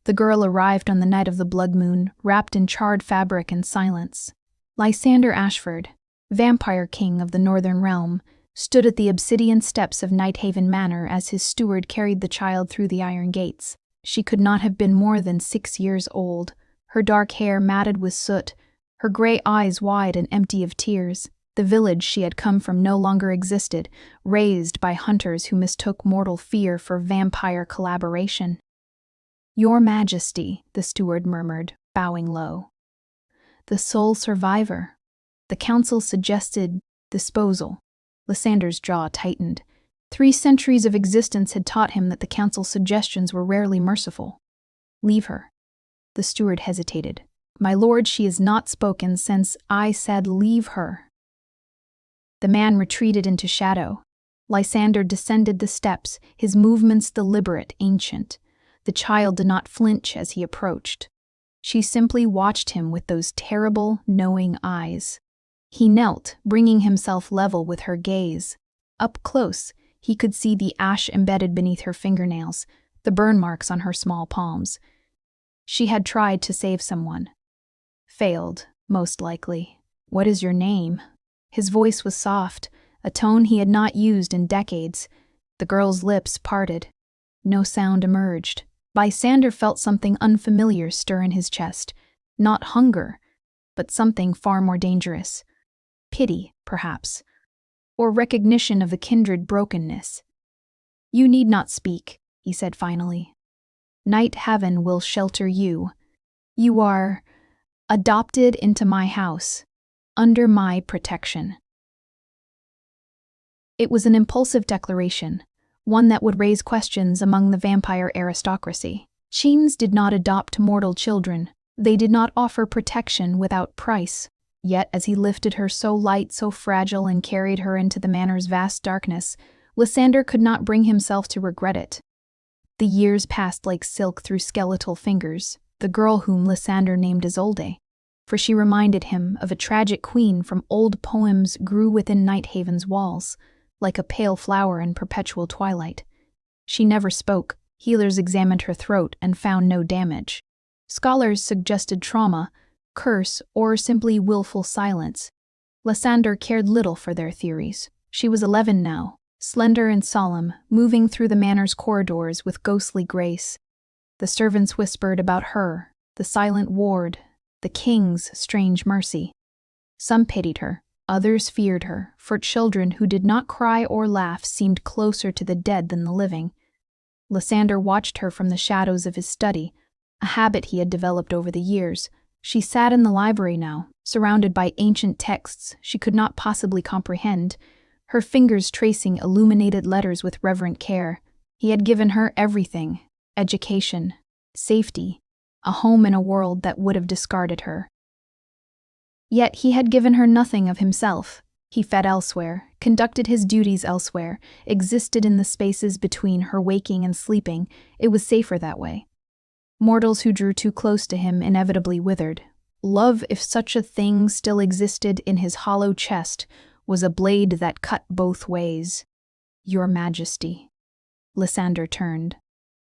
The girl arrived on the night of the blood moon, wrapped in charred fabric and silence. Lysander Ashford, vampire king of the Northern Realm, stood at the obsidian steps of Nighthaven Manor as his steward carried the child through the iron gates. She could not have been more than 6 years old, her dark hair matted with soot, her gray eyes wide and empty of tears. The village she had come from no longer existed, raised by hunters who mistook mortal fear for vampire collaboration. "Your Majesty," the steward murmured, bowing low. "The sole survivor." The council suggested disposal. Lysander's jaw tightened. 3 centuries of existence had taught him that the council's suggestions were rarely merciful. "Leave her." The steward hesitated. "My lord, she has not spoken since I said leave her." The man retreated into shadow. Lysander descended the steps, his movements deliberate, ancient. The child did not flinch as he approached. She simply watched him with those terrible, knowing eyes. He knelt, bringing himself level with her gaze. Up close, he could see the ash embedded beneath her fingernails, the burn marks on her small palms. She had tried to save someone. Failed, most likely. "What is your name?" His voice was soft, a tone he had not used in decades. The girl's lips parted. No sound emerged. Lysander felt something unfamiliar stir in his chest. Not hunger, but something far more dangerous. Pity, perhaps, or recognition of the kindred brokenness. "You need not speak," he said finally. "Nighthaven will shelter you. You are adopted into my house, under my protection." It was an impulsive declaration, one that would raise questions among the vampire aristocracy. Cheens did not adopt mortal children. They did not offer protection without price. Yet, as he lifted her so light, so fragile, and carried her into the manor's vast darkness, Lysander could not bring himself to regret it. The years passed like silk through skeletal fingers, the girl whom Lysander named Isolde, for she reminded him of a tragic queen from old poems, grew within Nighthaven's walls, like a pale flower in perpetual twilight. She never spoke. Healers examined her throat and found no damage. Scholars suggested trauma, curse, or simply willful silence. Lysander cared little for their theories. She was 11 now, slender and solemn, moving through the manor's corridors with ghostly grace. The servants whispered about her, the silent ward, the king's strange mercy. Some pitied her, others feared her, for children who did not cry or laugh seemed closer to the dead than the living. Lysander watched her from the shadows of his study, a habit he had developed over the years. She sat in the library now, surrounded by ancient texts she could not possibly comprehend, her fingers tracing illuminated letters with reverent care. He had given her everything: education, safety, a home in a world that would have discarded her. Yet he had given her nothing of himself. He fed elsewhere, conducted his duties elsewhere, existed in the spaces between her waking and sleeping. It was safer that way. Mortals who drew too close to him inevitably withered. Love, if such a thing still existed in his hollow chest, was a blade that cut both ways. "Your Majesty." Lysander turned.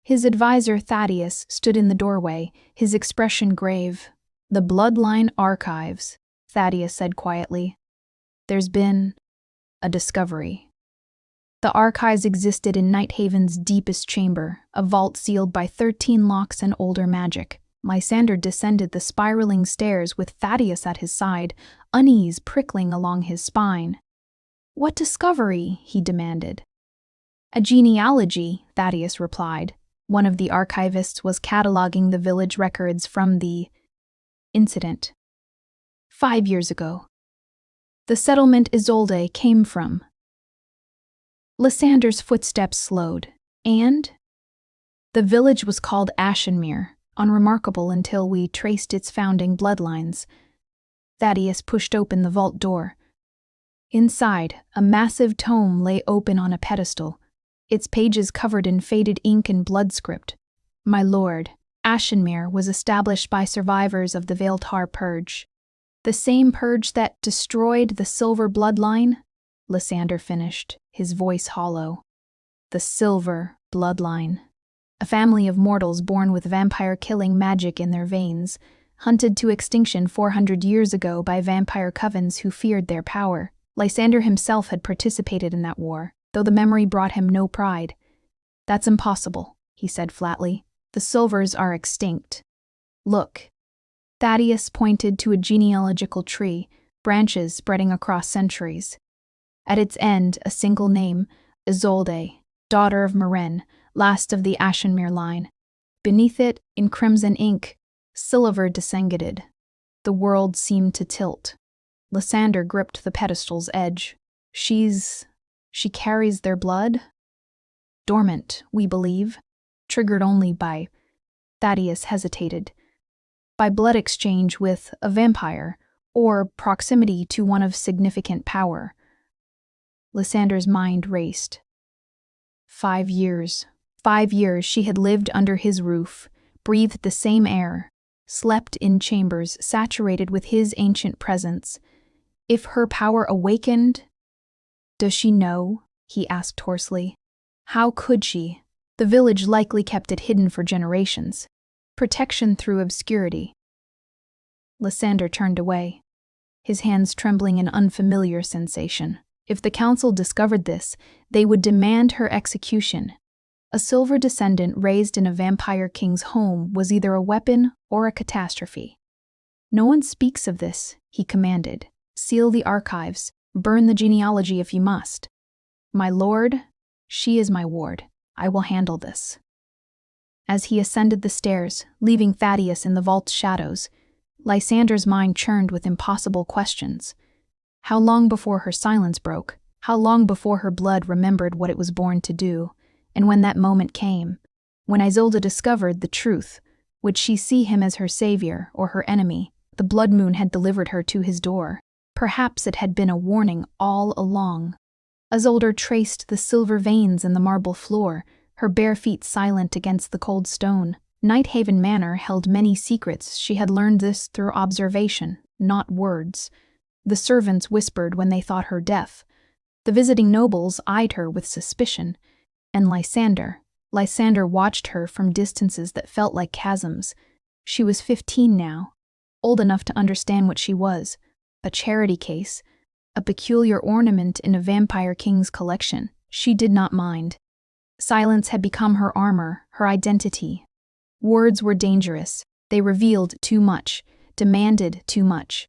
His advisor, Thaddeus, stood in the doorway, his expression grave. "The Bloodline archives," Thaddeus said quietly. "There's been a discovery." The archives existed in Nighthaven's deepest chamber, a vault sealed by 13 locks and older magic. Lysander descended the spiraling stairs with Thaddeus at his side, unease prickling along his spine. "What discovery?" he demanded. "A genealogy," Thaddeus replied. One of the archivists was cataloging the village records from the incident. 5 years ago. The settlement Isolde came from. Lysander's footsteps slowed, and the village was called Ashenmere, unremarkable until we traced its founding bloodlines. Thaddeus pushed open the vault door. Inside, a massive tome lay open on a pedestal, its pages covered in faded ink and blood script. "My lord, Ashenmere was established by survivors of the Veiltar Purge. The same purge that destroyed the Silver Bloodline," Lysander finished, his voice hollow. "The Silver Bloodline." A family of mortals born with vampire-killing magic in their veins, hunted to extinction 400 years ago by vampire covens who feared their power. Lysander himself had participated in that war, though the memory brought him no pride. "That's impossible," he said flatly. "The Silvers are extinct. Look." Thaddeus pointed to a genealogical tree, branches spreading across centuries. At its end, a single name, Isolde, daughter of Meren, last of the Ashenmere line. Beneath it, in crimson ink, Silver descended. The world seemed to tilt. Lysander gripped the pedestal's edge. She carries their blood? Dormant, we believe. Triggered only by... Thaddeus hesitated. By blood exchange with a vampire, or proximity to one of significant power. Lysander's mind raced. 5 years. 5 years she had lived under his roof, breathed the same air, slept in chambers saturated with his ancient presence. If her power awakened... "Does she know?" he asked hoarsely. "How could she? The village likely kept it hidden for generations. Protection through obscurity." Lysander turned away, his hands trembling in unfamiliar sensation. If the council discovered this, they would demand her execution. A Silver descendant raised in a vampire king's home was either a weapon or a catastrophe. "No one speaks of this," he commanded. "Seal the archives. Burn the genealogy if you must. My lord, she is my ward. I will handle this." As he ascended the stairs, leaving Thaddeus in the vault's shadows, Lysander's mind churned with impossible questions. How long before her silence broke? How long before her blood remembered what it was born to do? And when that moment came, when Isolde discovered the truth, would she see him as her savior or her enemy? The blood moon had delivered her to his door. Perhaps it had been a warning all along. Isolde traced the silver veins in the marble floor, her bare feet silent against the cold stone. Nighthaven Manor held many secrets. She had learned this through observation, not words. The servants whispered when they thought her deaf. The visiting nobles eyed her with suspicion. And Lysander watched her from distances that felt like chasms. She was 15 now, old enough to understand what she was. A charity case, a peculiar ornament in a vampire king's collection. She did not mind. Silence had become her armor, her identity. Words were dangerous. They revealed too much, demanded too much.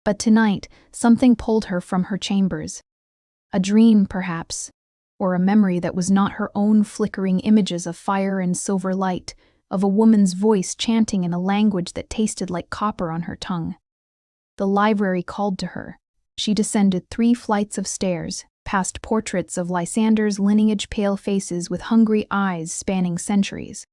But tonight, something pulled her from her chambers. A dream, perhaps, or a memory that was not her own, flickering images of fire and silver light, of a woman's voice chanting in a language that tasted like copper on her tongue. The library called to her. She descended 3 flights of stairs, past portraits of Lysander's lineage-pale faces with hungry eyes spanning centuries.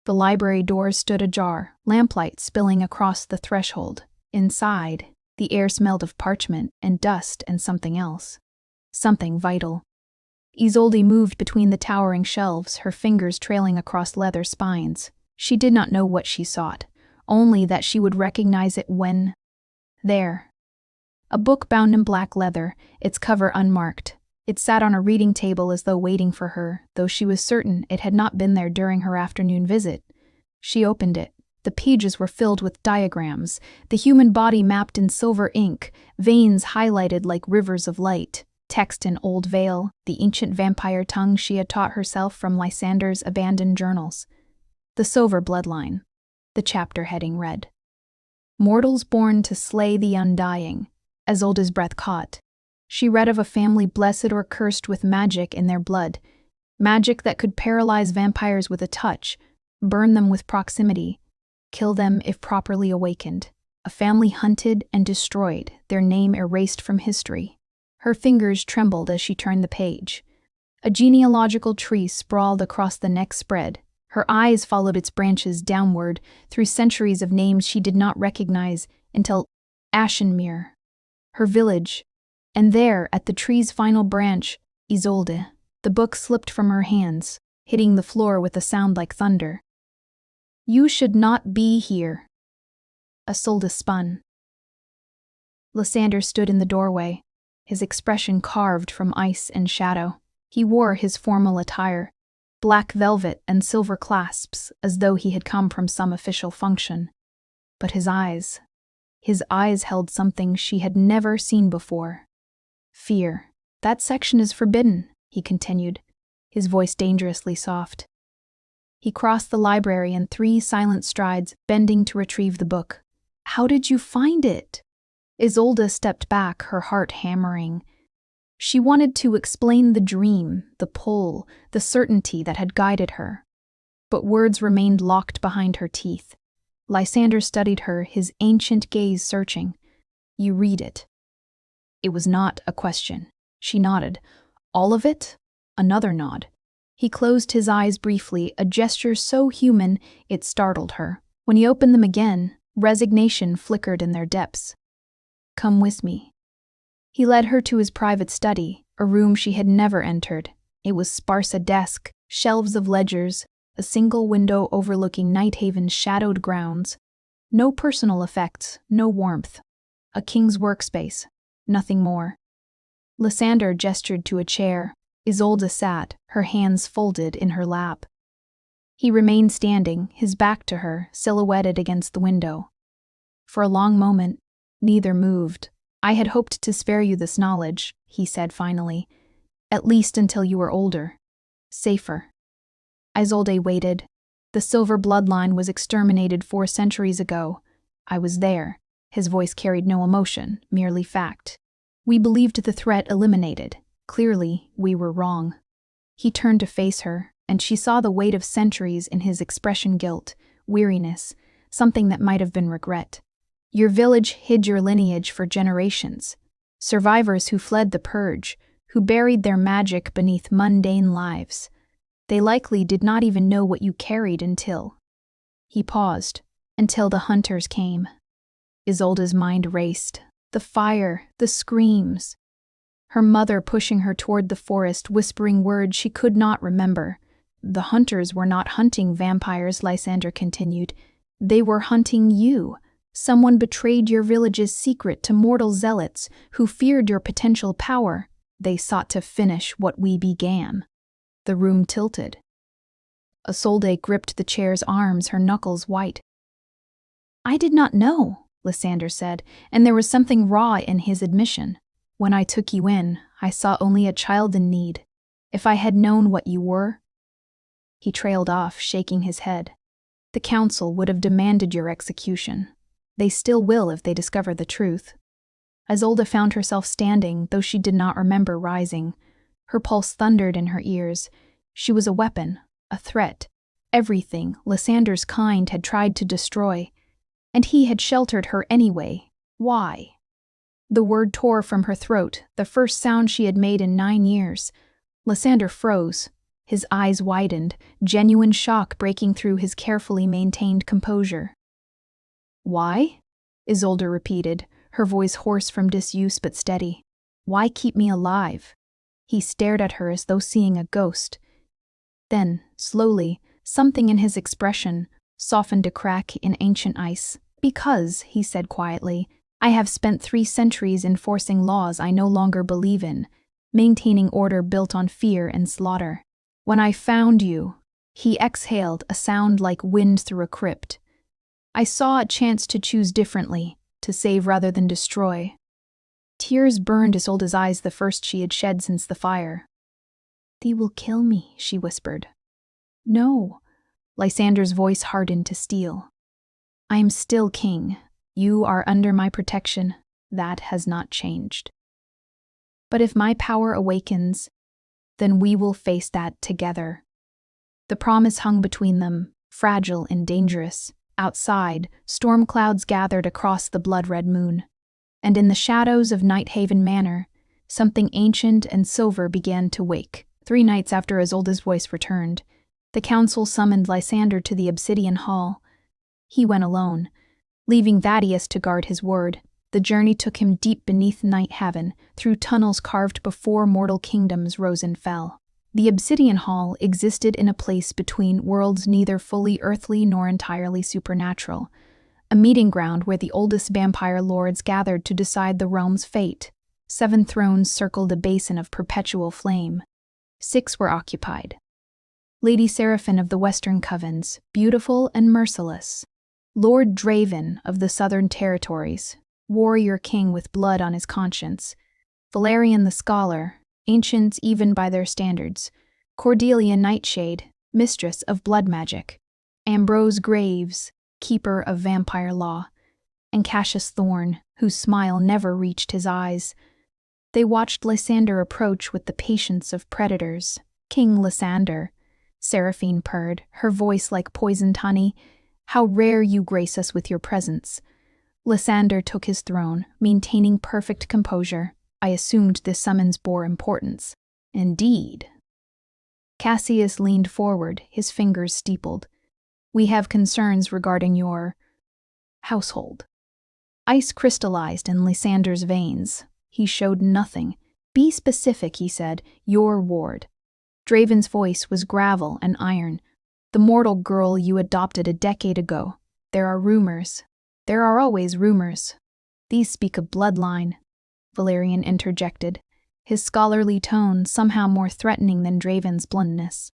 The library doors stood ajar, lamplight spilling across the threshold. Inside, the air smelled of parchment and dust and something else. Something vital. Isolde moved between the towering shelves, her fingers trailing across leather spines. She did not know what she sought, only that she would recognize it when... There. A book bound in black leather, its cover unmarked. It sat on a reading table as though waiting for her, though she was certain it had not been there during her afternoon visit. She opened it. The pages were filled with diagrams, the human body mapped in silver ink, veins highlighted like rivers of light. Text in Old Vale, the ancient vampire tongue she had taught herself from Lysander's abandoned journals. The Silver Bloodline. The chapter heading read, "Mortals born to slay the undying." Isolde's breath caught. She read of a family blessed or cursed with magic in their blood. Magic that could paralyze vampires with a touch, burn them with proximity, kill them if properly awakened. A family hunted and destroyed, their name erased from history. Her fingers trembled as she turned the page. A genealogical tree sprawled across the next spread. Her eyes followed its branches downward, through centuries of names she did not recognize, until Ashenmere, her village. And there, at the tree's final branch, Isolde. The book slipped from her hands, hitting the floor with a sound like thunder. "You should not be here." Isolde spun. Lysander stood in the doorway, his expression carved from ice and shadow. He wore his formal attire, black velvet and silver clasps, as though he had come from some official function. But his eyes held something she had never seen before. Fear. That section is forbidden, he continued, his voice dangerously soft. He crossed the library in 3 silent strides, bending to retrieve the book. How did you find it? Isolde stepped back, her heart hammering. She wanted to explain the dream, the pull, the certainty that had guided her. But words remained locked behind her teeth. Lysander studied her, his ancient gaze searching. You read it. It was not a question. She nodded. All of it? Another nod. He closed his eyes briefly, a gesture so human it startled her. When he opened them again, resignation flickered in their depths. Come with me. He led her to his private study, a room she had never entered. It was sparse: a desk, shelves of ledgers, a single window overlooking Nighthaven's shadowed grounds. No personal effects, no warmth. A king's workspace, nothing more. Lysander gestured to a chair. Isolde sat, her hands folded in her lap. He remained standing, his back to her, silhouetted against the window. For a long moment, neither moved. I had hoped to spare you this knowledge, he said finally, at least until you were older. Safer. Isolde waited. The silver bloodline was exterminated 4 centuries ago. I was there. His voice carried no emotion, merely fact. We believed the threat eliminated. Clearly, we were wrong. He turned to face her, and she saw the weight of centuries in his expression: guilt, weariness, something that might have been regret. Your village hid your lineage for generations. Survivors who fled the purge, who buried their magic beneath mundane lives. They likely did not even know what you carried until... He paused, until the hunters came. Isolde's mind raced. The fire, the screams. Her mother pushing her toward the forest, whispering words she could not remember. The hunters were not hunting vampires, Lysander continued. They were hunting you. Someone betrayed your village's secret to mortal zealots who feared your potential power. They sought to finish what we began. The room tilted. Isolde gripped the chair's arms, her knuckles white. I did not know, Lysander said, and there was something raw in his admission. When I took you in, I saw only a child in need. If I had known what you were... He trailed off, shaking his head. The council would have demanded your execution. They still will if they discover the truth. Isolde found herself standing, though she did not remember rising. Her pulse thundered in her ears. She was a weapon, a threat, everything Lysander's kind had tried to destroy. And he had sheltered her anyway. Why? The word tore from her throat, the first sound she had made in 9 years. Lysander froze. His eyes widened, genuine shock breaking through his carefully maintained composure. Why? Isolde repeated, her voice hoarse from disuse but steady. Why keep me alive? He stared at her as though seeing a ghost. Then, slowly, something in his expression softened a crack in ancient ice. Because, he said quietly, I have spent 3 centuries enforcing laws I no longer believe in, maintaining order built on fear and slaughter. When I found you, he exhaled, a sound like wind through a crypt. I saw a chance to choose differently, to save rather than destroy. Tears burned Isolde's eyes, the first she had shed since the fire. Thee will kill me, she whispered. No. Lysander's voice hardened to steel. I am still king. You are under my protection. That has not changed. But if my power awakens, then we will face that together. The promise hung between them, fragile and dangerous. Outside, storm clouds gathered across the blood-red moon. And in the shadows of Nighthaven Manor, something ancient and silver began to wake. 3 nights after Isolde's voice returned, the council summoned Lysander to the obsidian hall. He went alone, leaving Thaddeus to guard his word. The journey took him deep beneath Nighthaven, through tunnels carved before mortal kingdoms rose and fell. The obsidian hall existed in a place between worlds neither fully earthly nor entirely supernatural, a meeting ground where the oldest vampire lords gathered to decide the realm's fate. 7 thrones circled a basin of perpetual flame. 6 were occupied. Lady Seraphine of the Western Covens, beautiful and merciless. Lord Draven of the Southern Territories, warrior king with blood on his conscience. Valerian the Scholar, ancient even by their standards. Cordelia Nightshade, mistress of blood magic. Ambrose Graves, keeper of vampire law. And Cassius Thorne, whose smile never reached his eyes. They watched Lysander approach with the patience of predators. King Lysander, Seraphine purred, her voice like poisoned honey. How rare you grace us with your presence. Lysander took his throne, maintaining perfect composure. I assumed this summons bore importance. Indeed. Cassius leaned forward, his fingers steepled. We have concerns regarding your household. Ice crystallized in Lysander's veins. He showed nothing. Be specific, he said. Your ward. Draven's voice was gravel and iron. The mortal girl you adopted a decade ago. There are rumors. There are always rumors. These speak of Bloodline, Valerian interjected, his scholarly tone somehow more threatening than Draven's bluntness.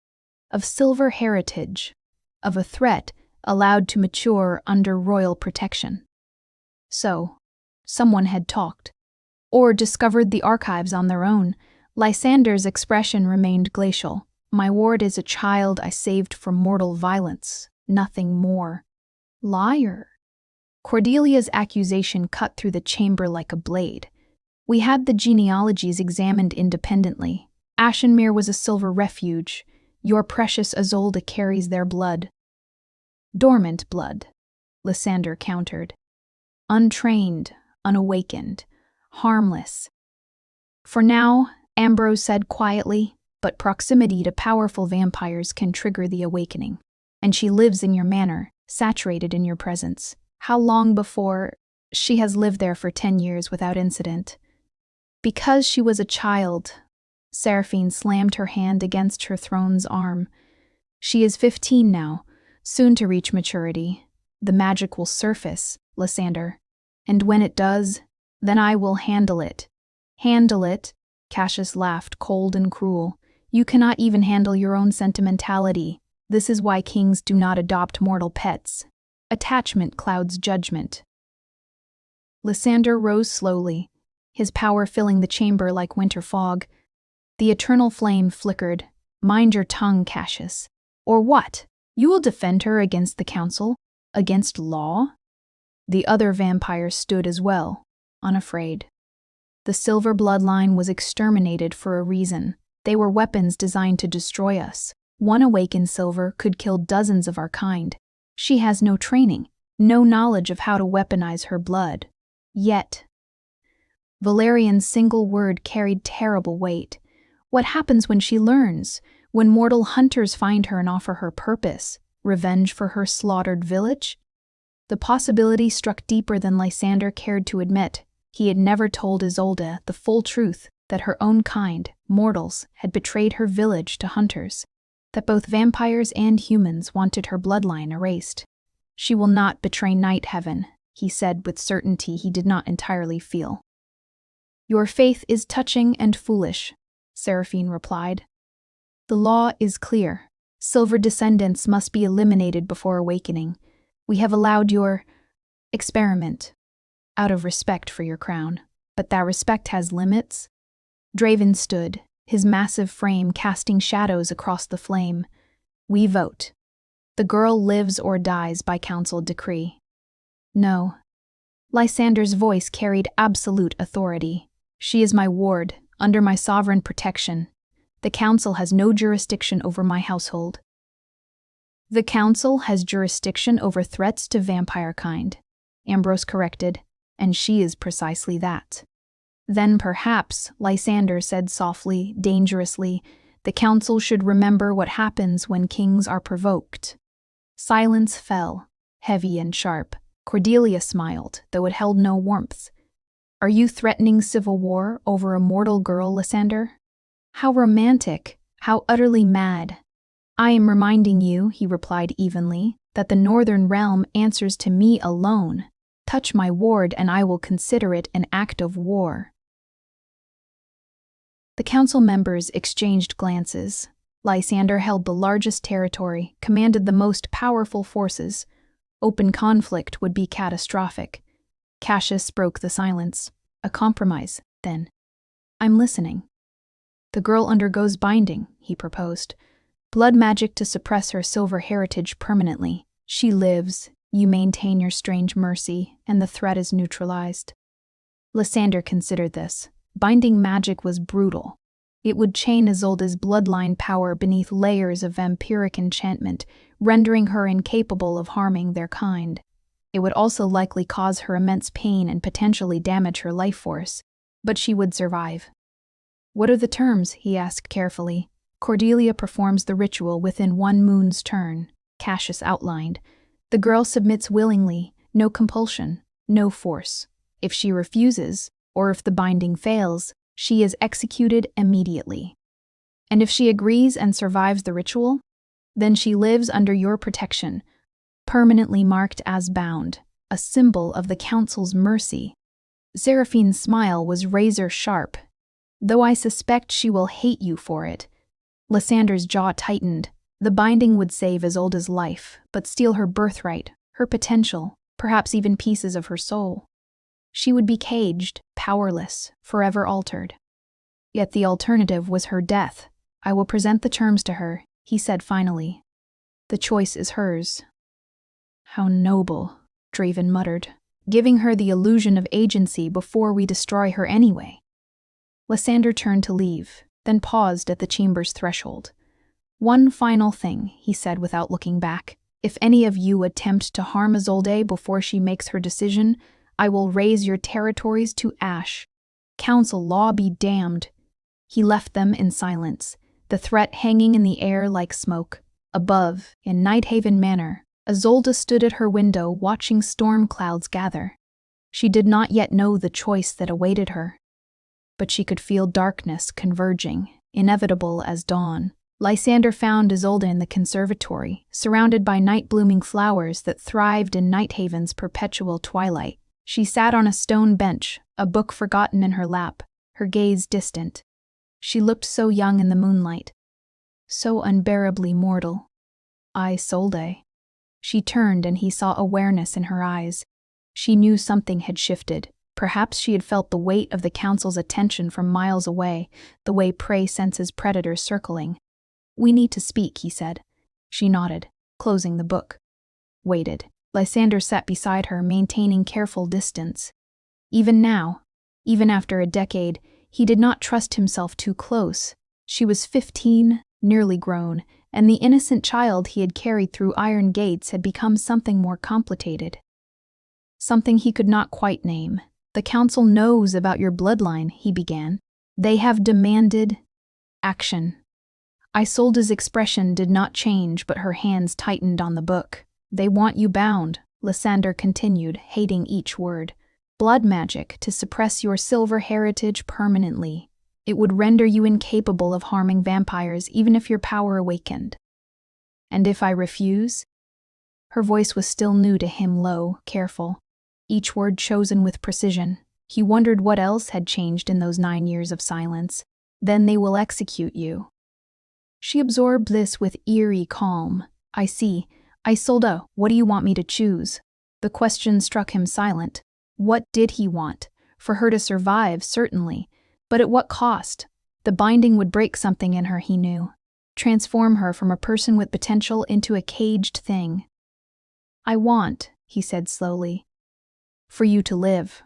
Of silver heritage. Of a threat allowed to mature under royal protection. So, someone had talked. Or discovered the archives on their own. Lysander's expression remained glacial. My ward is a child I saved from mortal violence, nothing more. Liar. Cordelia's accusation cut through the chamber like a blade. We had the genealogies examined independently. Ashenmere was a silver refuge. Your precious Isolde carries their blood. Dormant blood, Lysander countered. Untrained, unawakened, harmless. For now, Ambrose said quietly, but proximity to powerful vampires can trigger the awakening. And she lives in your manor, saturated in your presence. How long before? She has lived there for 10 years without incident. Because she was a child, Seraphine slammed her hand against her throne's arm. She is 15 now, soon to reach maturity. The magic will surface, Lysander. And when it does, then I will handle it. Handle it? Cassius laughed, cold and cruel. You cannot even handle your own sentimentality. This is why kings do not adopt mortal pets. Attachment clouds judgment. Lysander rose slowly, his power filling the chamber like winter fog. The eternal flame flickered. Mind your tongue, Cassius. Or what? You will defend her against the council? Against law? The other vampires stood as well, unafraid. The silver bloodline was exterminated for a reason. They were weapons designed to destroy us. One awakened silver could kill dozens of our kind. She has no training, no knowledge of how to weaponize her blood. Yet, Valerian's single word carried terrible weight. What happens when she learns? When mortal hunters find her and offer her purpose? Revenge for her slaughtered village? The possibility struck deeper than Lysander cared to admit. He had never told Isolde the full truth that her own kind, mortals, had betrayed her village to hunters, that both vampires and humans wanted her bloodline erased. She will not betray Night Heaven, he said with certainty he did not entirely feel. Your faith is touching and foolish, Seraphine replied. The law is clear. Silver descendants must be eliminated before awakening. We have allowed your experiment out of respect for your crown. But that respect has limits. Draven stood, his massive frame casting shadows across the flame. We vote. The girl lives or dies by council decree. No. Lysander's voice carried absolute authority. She is my ward, under my sovereign protection. The council has no jurisdiction over my household. The council has jurisdiction over threats to vampire kind, Ambrose corrected, and she is precisely that. Then perhaps, Lysander said softly, dangerously, the council should remember what happens when kings are provoked. Silence fell, heavy and sharp. Cordelia smiled, though it held no warmth. Are you threatening civil war over a mortal girl, Lysander? How romantic, how utterly mad. I am reminding you, he replied evenly, that the northern realm answers to me alone. Touch my ward and I will consider it an act of war. The council members exchanged glances. Lysander held the largest territory, commanded the most powerful forces. Open conflict would be catastrophic. Cassius broke the silence. A compromise, then. I'm listening. The girl undergoes binding, he proposed. Blood magic to suppress her silver heritage permanently. She lives, you maintain your strange mercy, and the threat is neutralized. Lysander considered this. Binding magic was brutal. It would chain Isolde's bloodline power beneath layers of vampiric enchantment, rendering her incapable of harming their kind. It would also likely cause her immense pain and potentially damage her life force, but she would survive. What are the terms? He asked carefully. Cordelia performs the ritual within 1 moon's turn, Cassius outlined. The girl submits willingly, no compulsion, no force. If she refuses, or if the binding fails, she is executed immediately. And if she agrees and survives the ritual, then she lives under your protection, permanently marked as bound, a symbol of the Council's mercy. Seraphine's smile was razor-sharp. Though I suspect she will hate you for it. Lysander's jaw tightened. The binding would save Isolde's life, but steal her birthright, her potential, perhaps even pieces of her soul. She would be caged, powerless, forever altered. Yet the alternative was her death. I will present the terms to her, he said finally. The choice is hers. How noble, Draven muttered, giving her the illusion of agency before we destroy her anyway. Lysander turned to leave, then paused at the chamber's threshold. One final thing, he said without looking back. If any of you attempt to harm Isolde before she makes her decision, I will raze your territories to ash. Council law be damned. He left them in silence, the threat hanging in the air like smoke. Above, in Nighthaven Manor, Isolde stood at her window watching storm clouds gather. She did not yet know the choice that awaited her. But she could feel darkness converging, inevitable as dawn. Lysander found Isolde in the conservatory, surrounded by night-blooming flowers that thrived in Nighthaven's perpetual twilight. She sat on a stone bench, a book forgotten in her lap, her gaze distant. She looked so young in the moonlight, so unbearably mortal. Isolde. She turned and he saw awareness in her eyes. She knew something had shifted. Perhaps she had felt the weight of the Council's attention from miles away, the way prey senses predators circling. We need to speak, he said. She nodded, closing the book. Waited. Lysander sat beside her, maintaining careful distance. Even now, even after a decade, he did not trust himself too close. She was 15, nearly grown, and the innocent child he had carried through iron gates had become something more complicated. Something he could not quite name. The Council knows about your bloodline, he began. They have demanded action. Isolde's expression did not change, but her hands tightened on the book. They want you bound, Lysander continued, hating each word. Blood magic to suppress your silver heritage permanently. It would render you incapable of harming vampires even if your power awakened. And if I refuse? Her voice was still new to him, low, careful. Each word chosen with precision. He wondered what else had changed in those 9 years of silence. Then they will execute you. She absorbed this with eerie calm. I see. Isolde, what do you want me to choose? The question struck him silent. What did he want? For her to survive, certainly. But at what cost? The binding would break something in her, he knew. Transform her from a person with potential into a caged thing. I want, he said slowly, for you to live.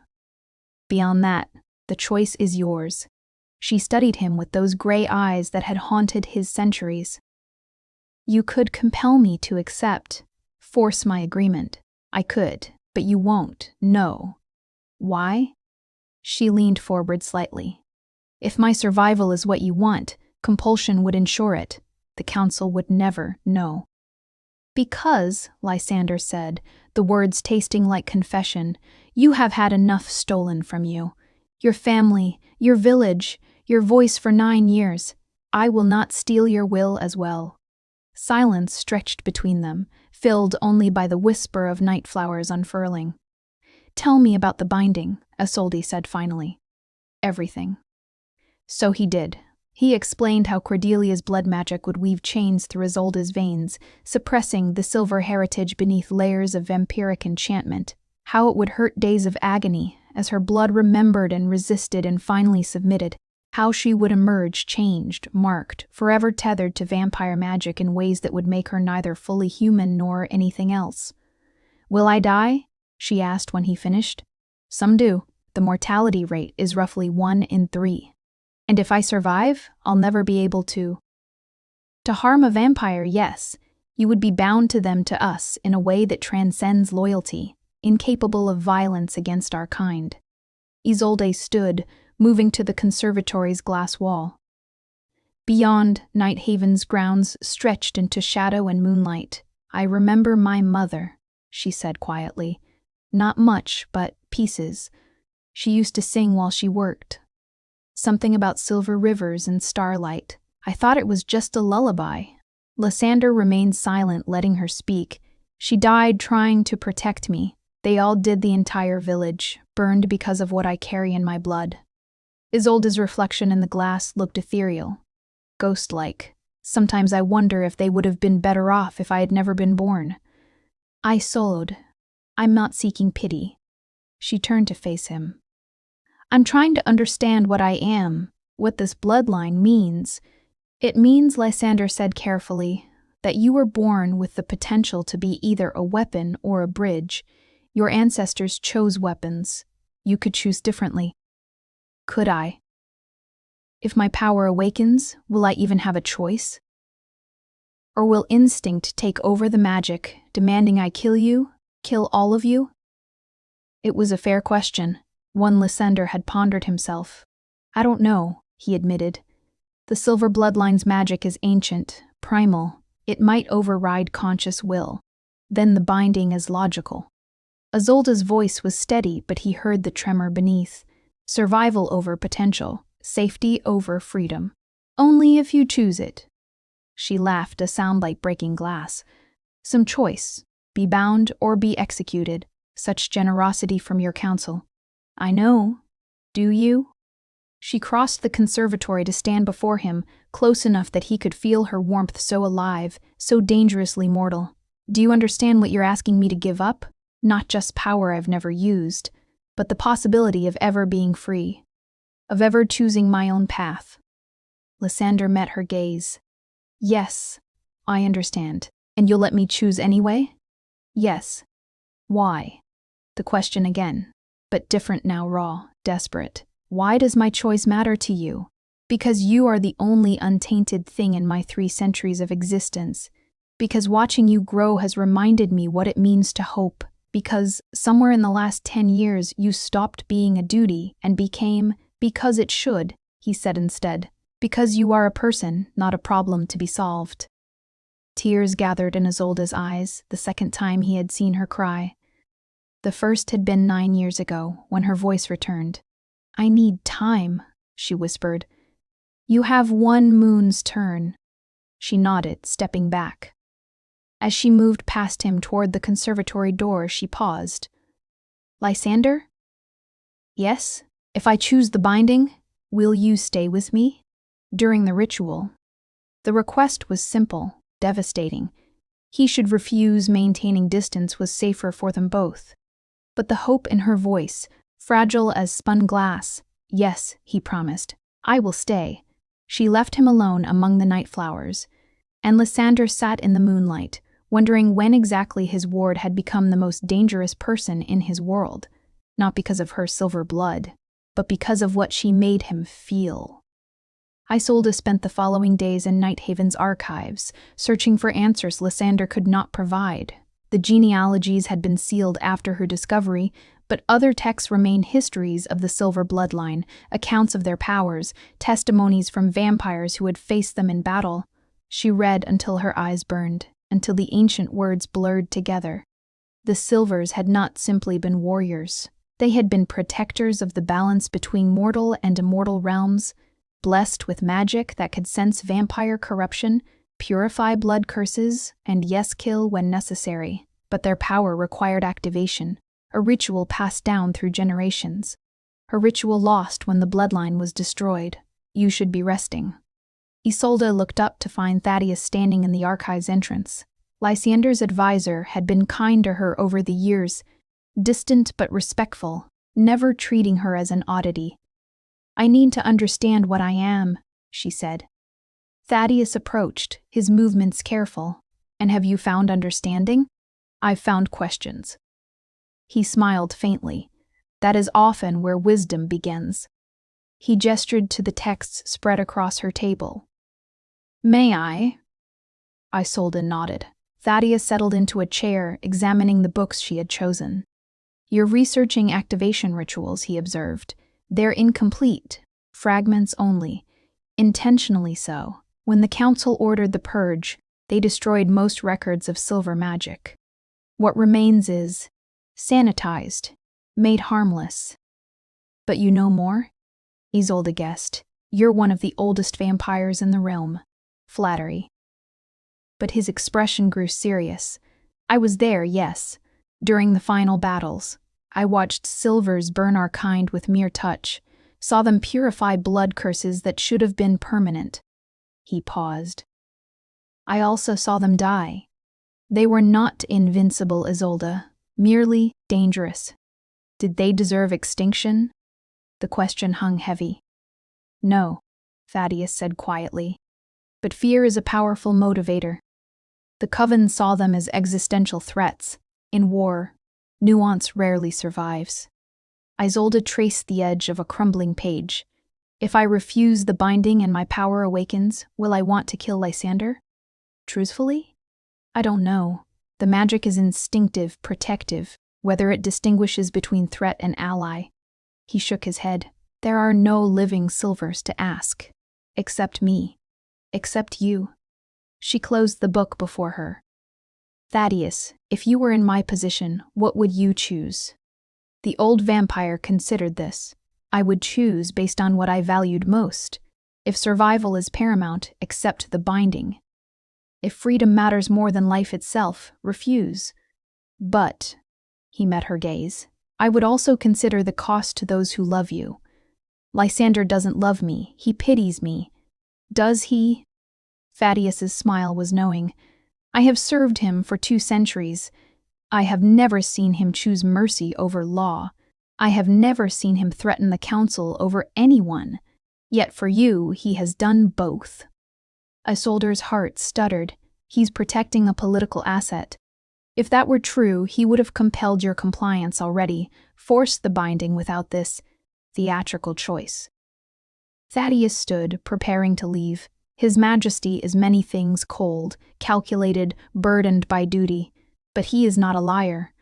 Beyond that, the choice is yours. She studied him with those gray eyes that had haunted his centuries. You could compel me to accept, force my agreement. I could, but you won't, no. Why? She leaned forward slightly. If my survival is what you want, compulsion would ensure it. The Council would never know. Because, Lysander said, the words tasting like confession, you have had enough stolen from you. Your family, your village, your voice for 9 years. I will not steal your will as well. Silence stretched between them, filled only by the whisper of night flowers unfurling. Tell me about the binding, Isolde said finally. Everything. So he did. He explained how Cordelia's blood magic would weave chains through Isolde's veins, suppressing the silver heritage beneath layers of vampiric enchantment. How it would hurt days of agony, as her blood remembered and resisted and finally submitted. How she would emerge changed, marked, forever tethered to vampire magic in ways that would make her neither fully human nor anything else. "Will I die?" she asked when he finished. "Some do. The mortality rate is roughly 1 in 3. And if I survive, I'll never be able to harm a vampire, yes. You would be bound to them, to us, in a way that transcends loyalty, incapable of violence against our kind." Isolde stood, moving to the conservatory's glass wall. Beyond, Nighthaven's grounds stretched into shadow and moonlight. "I remember my mother," she said quietly. "Not much, but pieces. She used to sing while she worked. Something about silver rivers and starlight. I thought it was just a lullaby." Lysander remained silent, letting her speak. "She died trying to protect me. They all did, the entire village, burned because of what I carry in my blood." Isolde's reflection in the glass looked ethereal, ghost-like. "Sometimes I wonder if they would have been better off if I had never been born." "Isolde, I'm not seeking pity." She turned to face him. "I'm trying to understand what I am, what this bloodline means." "It means," Lysander said carefully, "that you were born with the potential to be either a weapon or a bridge. Your ancestors chose weapons. You could choose differently." "Could I? If my power awakens, will I even have a choice? Or will instinct take over the magic, demanding I kill you, kill all of you?" It was a fair question, one Lysander had pondered himself. "I don't know," he admitted. "The silver bloodline's magic is ancient, primal. It might override conscious will. Then the binding is logical." Isolde's voice was steady, but he heard the tremor beneath. "Survival over potential, safety over freedom. Only if you choose it." She laughed, a sound like breaking glass. "Some choice. Be bound or be executed. Such generosity from your council." "I know. Do you?" She crossed the conservatory to stand before him, close enough that he could feel her warmth, so alive, so dangerously mortal. "Do you understand what you're asking me to give up? Not just power I've never used, but the possibility of ever being free, of ever choosing my own path." Lysander met her gaze. "Yes, I understand. And you'll let me choose anyway?" "Yes." "Why?" The question again, but different now, raw, desperate. "Why does my choice matter to you?" "Because you are the only untainted thing in my 3 centuries of existence. Because watching you grow has reminded me what it means to hope. Because, somewhere in the last 10 years, you stopped being a duty and became, because it should," he said instead. "Because you are a person, not a problem to be solved." Tears gathered in Isolde's eyes, the second time he had seen her cry. The first had been 9 years ago, when her voice returned. "I need time," she whispered. "You have 1 moon's turn." She nodded, stepping back. As she moved past him toward the conservatory door, she paused. "Lysander?" "Yes? If I choose the binding, will you stay with me?" During the ritual. The request was simple, devastating. He should refuse. Maintaining distance was safer for them both. But the hope in her voice, fragile as spun glass. "Yes," he promised. "I will stay." She left him alone among the night flowers, and Lysander sat in the moonlight, wondering when exactly his ward had become the most dangerous person in his world, not because of her silver blood, but because of what she made him feel. Isolde spent the following days in Nighthaven's archives, searching for answers Lysander could not provide. The genealogies had been sealed after her discovery, but other texts remain histories of the silver bloodline, accounts of their powers, testimonies from vampires who had faced them in battle. She read until her eyes burned, until the ancient words blurred together. The Silvers had not simply been warriors. They had been protectors of the balance between mortal and immortal realms, blessed with magic that could sense vampire corruption, purify blood curses, and yes, kill when necessary. But their power required activation, a ritual passed down through generations. Her ritual lost when the bloodline was destroyed. "You should be resting," Isolde looked up to find Thaddeus standing in the archive's entrance. Lysander's advisor had been kind to her over the years, distant but respectful, never treating her as an oddity. "I need to understand what I am," she said. Thaddeus approached, his movements careful. "And have you found understanding?" "I've found questions." He smiled faintly. "That is often where wisdom begins." He gestured to the texts spread across her table. "May I?" Isolde nodded. Thaddeus settled into a chair, examining the books she had chosen. "You're researching activation rituals," he observed. "They're incomplete, fragments only, intentionally so. When the Council ordered the purge, they destroyed most records of silver magic. What remains is sanitized, made harmless." "But you know more?" Isolde guessed. "You're one of the oldest vampires in the realm." Flattery. But his expression grew serious. "I was there, yes, during the final battles. I watched silvers burn our kind with mere touch, saw them purify blood curses that should have been permanent." He paused. "I also saw them die. They were not invincible, Isolde, merely dangerous. Did they deserve extinction?" The question hung heavy. "No," Thaddeus said quietly. "But fear is a powerful motivator. The Coven saw them as existential threats. In war, nuance rarely survives." Isolde traced the edge of a crumbling page. "If I refuse the binding and my power awakens, will I want to kill Lysander? Truthfully? I don't know. The magic is instinctive, protective, whether it distinguishes between threat and ally." He shook his head. "There are no living silvers to ask. Except me. Except you." She closed the book before her. "Thaddeus, if you were in my position, what would you choose?" The old vampire considered this. "I would choose based on what I valued most. If survival is paramount, accept the binding. If freedom matters more than life itself, refuse. But," he met her gaze, "I would also consider the cost to those who love you. Lysander doesn't love me, he pities me. Does he?" Thaddeus's smile was knowing. "I have served him for 2 centuries. I have never seen him choose mercy over law. I have never seen him threaten the Council over anyone. Yet for you, he has done both." Isolde's heart stuttered. "He's protecting a political asset. If that were true, he would have compelled your compliance already, forced the binding without this theatrical choice." Thaddeus stood, preparing to leave. His Majesty is many things: cold, calculated, burdened by duty. But he is not a liar.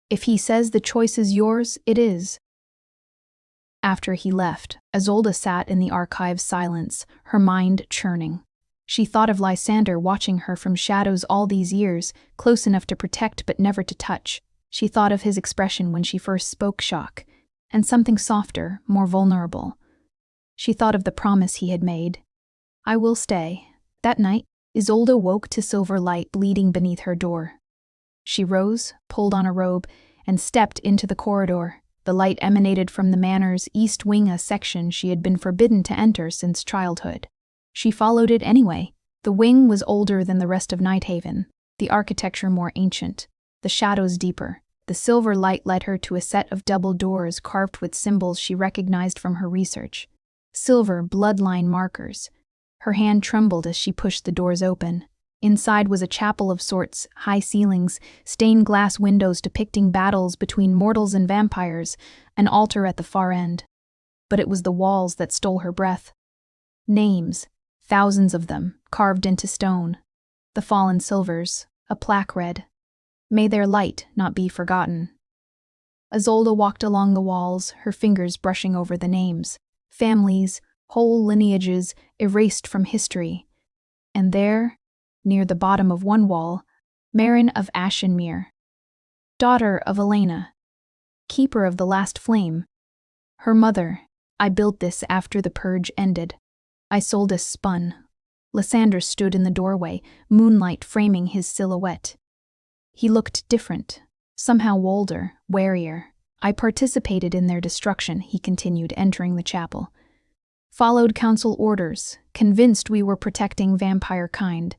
If he says the choice is yours, it is. After he left, Isolde sat in the archive's silence, her mind churning. She thought of Lysander watching her from shadows all these years, close enough to protect but never to touch. She thought of his expression when she first spoke shock, and something softer, more vulnerable. She thought of the promise he had made. "I will stay." That night, Isolde woke to silver light bleeding beneath her door. She rose, pulled on a robe, and stepped into the corridor. The light emanated from the manor's east wing, a section she had been forbidden to enter since childhood. She followed it anyway. The wing was older than the rest of Nighthaven, the architecture more ancient, the shadows deeper. The silver light led her to a set of double doors carved with symbols she recognized from her research. Silver bloodline markers. Her hand trembled as she pushed the doors open. Inside was a chapel of sorts, high ceilings, stained glass windows depicting battles between mortals and vampires, an altar at the far end. But it was the walls that stole her breath. Names, thousands of them, carved into stone. The fallen silvers, a plaque read, "May their light not be forgotten." Isolde walked along the walls, her fingers brushing over the names. Families, whole lineages erased from history. And there, near the bottom of one wall, Marin of Ashenmere, daughter of Elena, keeper of the last flame. Her mother. "I built this after the purge ended." Isolde spun. Lysander stood in the doorway, moonlight framing his silhouette. He looked different, somehow older, warier. "I participated in their destruction," he continued, entering the chapel. followed council orders, convinced we were protecting vampire kind.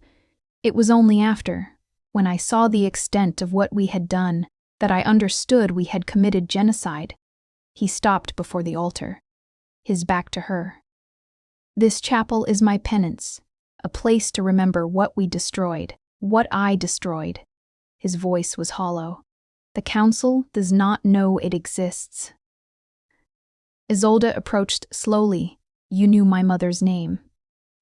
It was only after, when I saw the extent of what we had done, that I understood we had committed genocide. He stopped before the altar, his back to her. This chapel is my penance, a place to remember what we destroyed, what I destroyed. His voice was hollow. The council does not know it exists. Isolde approached slowly. You knew my mother's name.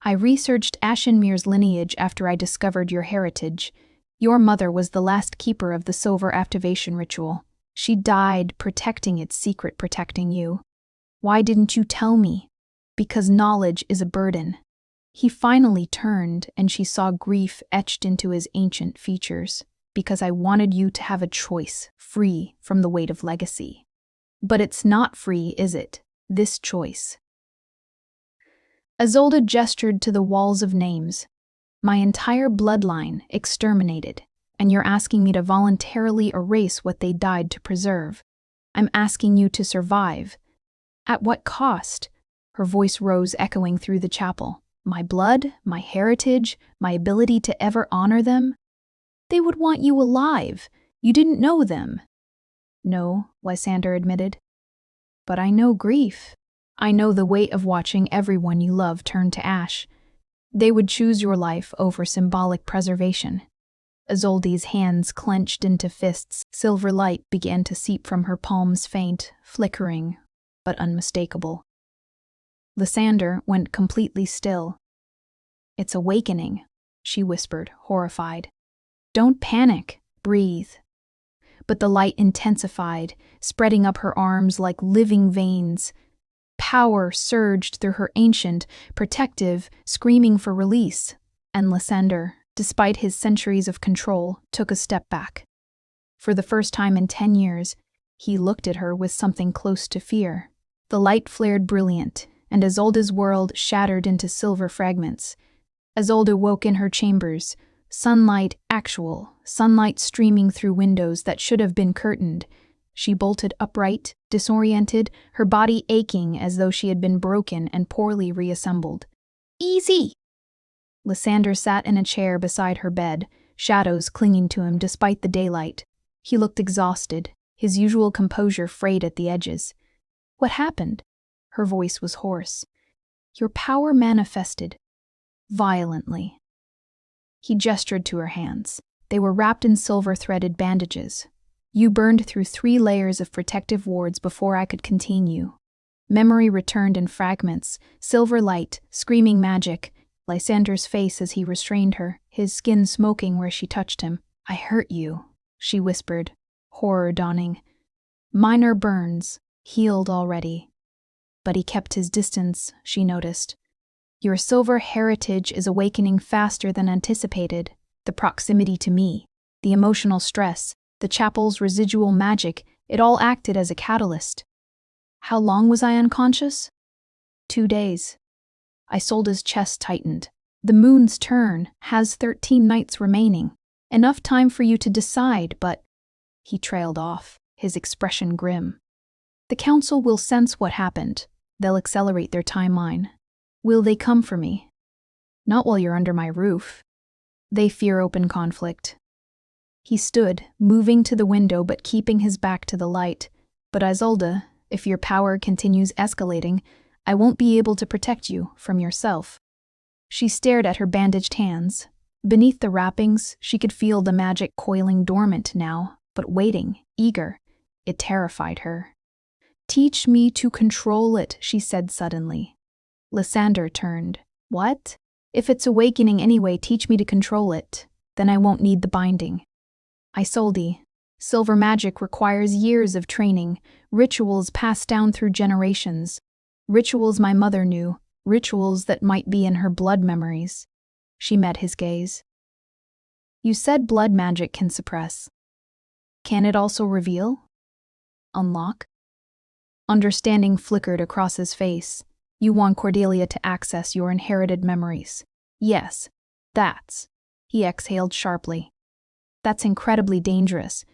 I researched Ashenmir's lineage after I discovered your heritage. Your mother was the last keeper of the silver activation ritual. She died protecting its secret, protecting you. Why didn't you tell me? Because knowledge is a burden. He finally turned, and she saw grief etched into his ancient features. Because I wanted you to have a choice, free from the weight of legacy. But it's not free, is it? This choice. Isolde gestured to the walls of names. My entire bloodline exterminated, and you're asking me to voluntarily erase what they died to preserve. I'm asking you to survive. At what cost? Her voice rose, echoing through the chapel. My blood, my heritage, my ability to ever honor them? They would want you alive. You didn't know them. No, Lysander admitted. But I know grief. I know the weight of watching everyone you love turn to ash. They would choose your life over symbolic preservation. Isolde's hands clenched into fists. Silver light began to seep from her palms, faint, flickering, but unmistakable. Lysander went completely still. It's awakening, she whispered, horrified. Don't panic, breathe. But the light intensified, spreading up her arms like living veins. Power surged through her, ancient, protective, screaming for release. And Lysander, despite his centuries of control, took a step back. For the first time in 10 years, he looked at her with something close to fear. The light flared brilliant, and Isolde's world shattered into silver fragments. Isolde woke in her chambers, sunlight actual, sunlight streaming through windows that should have been curtained. She bolted upright, disoriented, her body aching as though she had been broken and poorly reassembled. Easy! Lysander sat in a chair beside her bed, shadows clinging to him despite the daylight. He looked exhausted, his usual composure frayed at the edges. What happened? Her voice was hoarse. Your power manifested. Violently. He gestured to her hands. They were wrapped in silver-threaded bandages. You burned through 3 layers of protective wards before I could contain you. Memory returned in fragments, silver light, screaming magic, Lysander's face as he restrained her, his skin smoking where she touched him. I hurt you, she whispered, horror dawning. Minor burns, healed already. But he kept his distance, she noticed. Your silver heritage is awakening faster than anticipated. The proximity to me, the emotional stress, the chapel's residual magic, it all acted as a catalyst. How long was I unconscious? 2 days. Isolde's chest tightened. The moon's turn has 13 nights remaining. Enough time for you to decide, but... He trailed off, his expression grim. The council will sense what happened. They'll accelerate their timeline. Will they come for me? Not while you're under my roof. They fear open conflict. He stood, moving to the window but keeping his back to the light. But Isolde, if your power continues escalating, I won't be able to protect you from yourself. She stared at her bandaged hands. Beneath the wrappings, she could feel the magic coiling dormant now, but waiting, eager. It terrified her. Teach me to control it, she said suddenly. Lysander turned. What? If it's awakening anyway, teach me to control it. Then I won't need the binding. Isolde, silver magic requires years of training, rituals passed down through generations. Rituals my mother knew, rituals that might be in her blood memories. She met his gaze. You said blood magic can suppress. Can it also reveal? Unlock? Understanding flickered across his face. You want Cordelia to access your inherited memories. Yes, that's. He exhaled sharply. That's incredibly dangerous.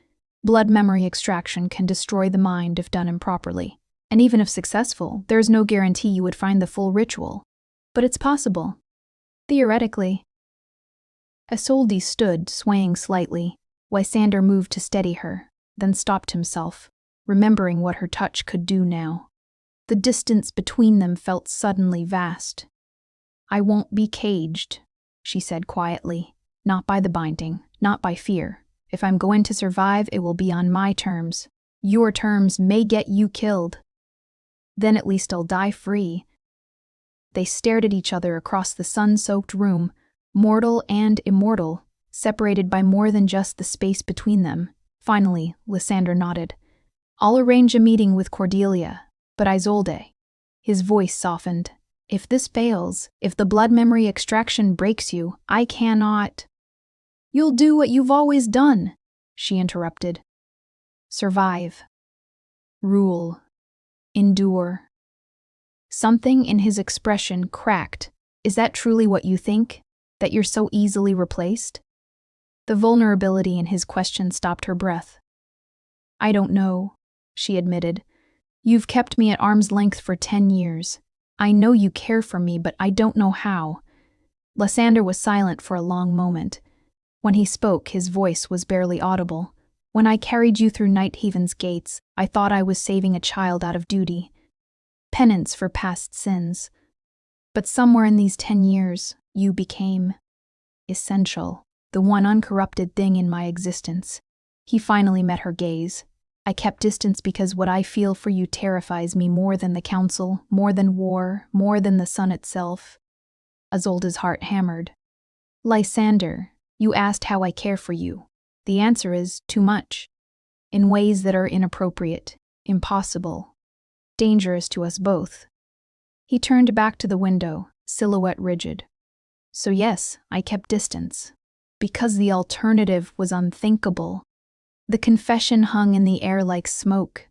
Blood memory extraction can destroy the mind if done improperly. And even if successful, there's no guarantee you would find the full ritual. But it's possible. Theoretically. Isolde stood, swaying slightly. Lysander moved to steady her, then stopped himself, remembering what her touch could do now. The distance between them felt suddenly vast. "I won't be caged," she said quietly. "Not by the binding, not by fear. If I'm going to survive, it will be on my terms. Your terms may get you killed. Then at least I'll die free." They stared at each other across the sun-soaked room, mortal and immortal, separated by more than just the space between them. Finally, Lysander nodded. "I'll arrange a meeting with Cordelia, but Isolde." His voice softened. "If this fails, if the blood memory extraction breaks you, I cannot." "You'll do what you've always done," she interrupted. "Survive. Rule. Endure." Something in his expression cracked. "Is that truly what you think? That you're so easily replaced?" The vulnerability in his question stopped her breath. "I don't know," she admitted. "You've kept me at arm's length for 10 years. I know you care for me, but I don't know how." Lysander was silent for a long moment. When he spoke, his voice was barely audible. "When I carried you through Nighthaven's gates, I thought I was saving a child out of duty. Penance for past sins. But somewhere in these 10 years, you became essential, the one uncorrupted thing in my existence." He finally met her gaze. "I kept distance because what I feel for you terrifies me more than the council, more than war, more than the sun itself." Isolde's heart hammered. "Lysander, you asked how I care for you. The answer is too much. In ways that are inappropriate, impossible, dangerous to us both." He turned back to the window, silhouette rigid. "So yes, I kept distance. Because the alternative was unthinkable." The confession hung in the air like smoke.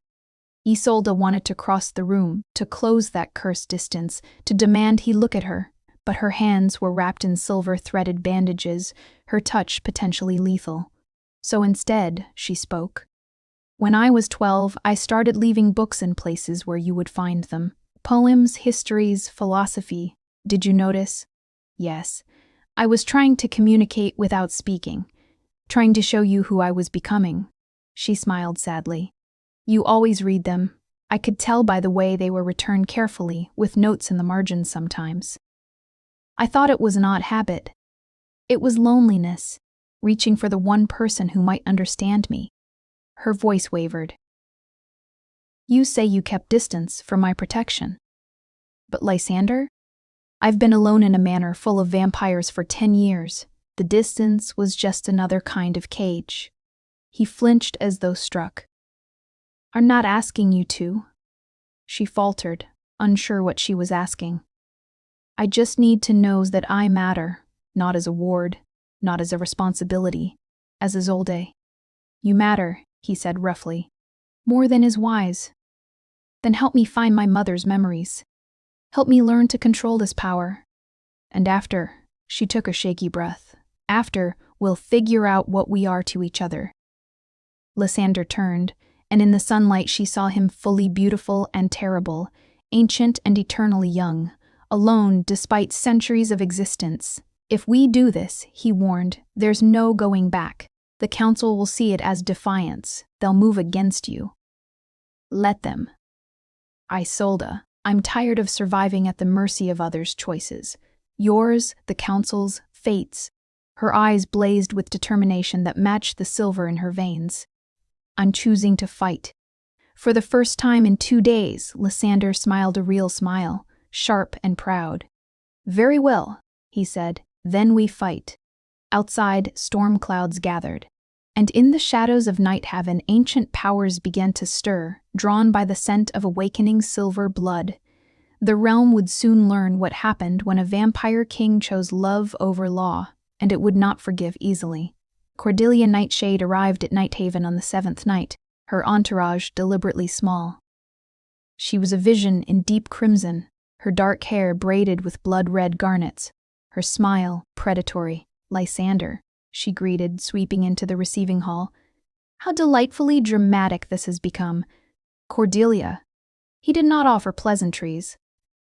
Isolde wanted to cross the room, to close that cursed distance, to demand he look at her, but her hands were wrapped in silver-threaded bandages, her touch potentially lethal. So instead, she spoke. "When I was 12, I started leaving books in places where you would find them. Poems, histories, philosophy. Did you notice?" "Yes. I was trying to communicate without speaking. Trying to show you who I was becoming." She smiled sadly. "You always read them. I could tell by the way they were returned carefully, with notes in the margins sometimes. I thought it was an odd habit. It was loneliness, reaching for the one person who might understand me." Her voice wavered. "You say you kept distance for my protection. But Lysander? I've been alone in a manor full of vampires for 10 years. The distance was just another kind of cage." He flinched as though struck. "I'm not asking you to." She faltered, unsure what she was asking. "I just need to know that I matter, not as a ward, not as a responsibility, as Isolde." "You matter," he said roughly. "More than is wise. Then help me find my mother's memories. Help me learn to control this power. And after," she took a shaky breath, "after, we'll figure out what we are to each other." Lysander turned, and in the sunlight she saw him fully beautiful and terrible, ancient and eternally young, alone despite centuries of existence. "If we do this," he warned, "there's no going back. The council will see it as defiance. They'll move against you. Let them." "Isolde, I'm tired of surviving at the mercy of others' choices. Yours, the council's, fate's." Her eyes blazed with determination that matched the silver in her veins. "I'm choosing to fight." For the first time in 2 days, Lysander smiled a real smile, sharp and proud. "Very well," he said, "then we fight." Outside, storm clouds gathered, and in the shadows of Nighthaven ancient powers began to stir, drawn by the scent of awakening silver blood. The realm would soon learn what happened when a vampire king chose love over law, and it would not forgive easily. Cordelia Nightshade arrived at Nighthaven on the 7th night, her entourage deliberately small. She was a vision in deep crimson, her dark hair braided with blood-red garnets, her smile predatory. "Lysander," she greeted, sweeping into the receiving hall. "How delightfully dramatic this has become. Cordelia." He did not offer pleasantries.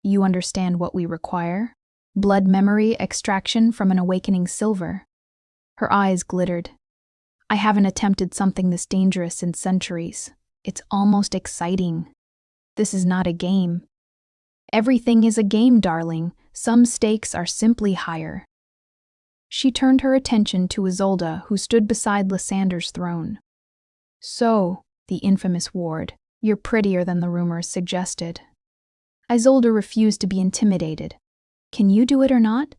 You understand what we require? Blood memory extraction from an awakening silver. Her eyes glittered. I haven't attempted something this dangerous in centuries. It's almost exciting. This is not a game. Everything is a game, darling. Some stakes are simply higher. She turned her attention to Isolde, who stood beside Lysander's throne. So, the infamous ward, you're prettier than the rumors suggested. Isolde refused to be intimidated. Can you do it or not?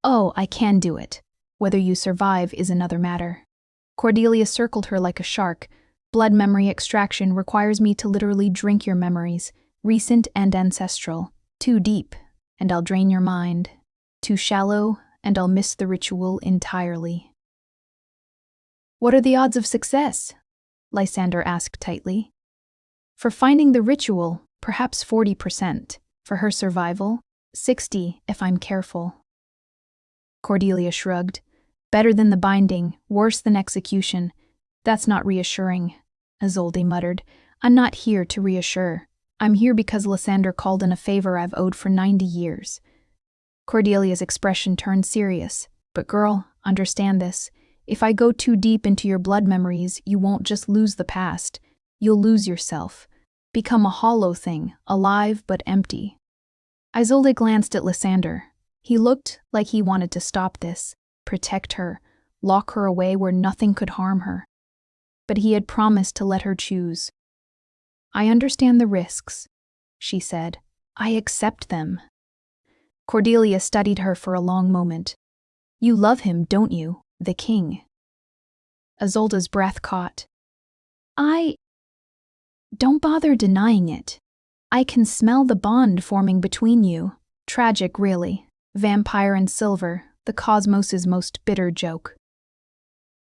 Oh, I can do it. Whether you survive is another matter. Cordelia circled her like a shark. Blood memory extraction requires me to literally drink your memories, recent and ancestral. Too deep, and I'll drain your mind. Too shallow, and I'll miss the ritual entirely. What are the odds of success? Lysander asked tightly. For finding the ritual, perhaps 40%. For her survival, 60 if I'm careful. Cordelia shrugged. Better than the binding, worse than execution. That's not reassuring, Isolde muttered. I'm not here to reassure. I'm here because Lysander called in a favor I've owed for 90 years. Cordelia's expression turned serious. But girl, understand this. If I go too deep into your blood memories, you won't just lose the past. You'll lose yourself. Become a hollow thing, alive but empty. Isolde glanced at Lysander. He looked like he wanted to stop this, protect her, lock her away where nothing could harm her. But he had promised to let her choose. I understand the risks, she said. I accept them. Cordelia studied her for a long moment. You love him, don't you, the king? Isolde's breath caught. Don't bother denying it. I can smell the bond forming between you. Tragic, really. Vampire and silver, the cosmos's most bitter joke.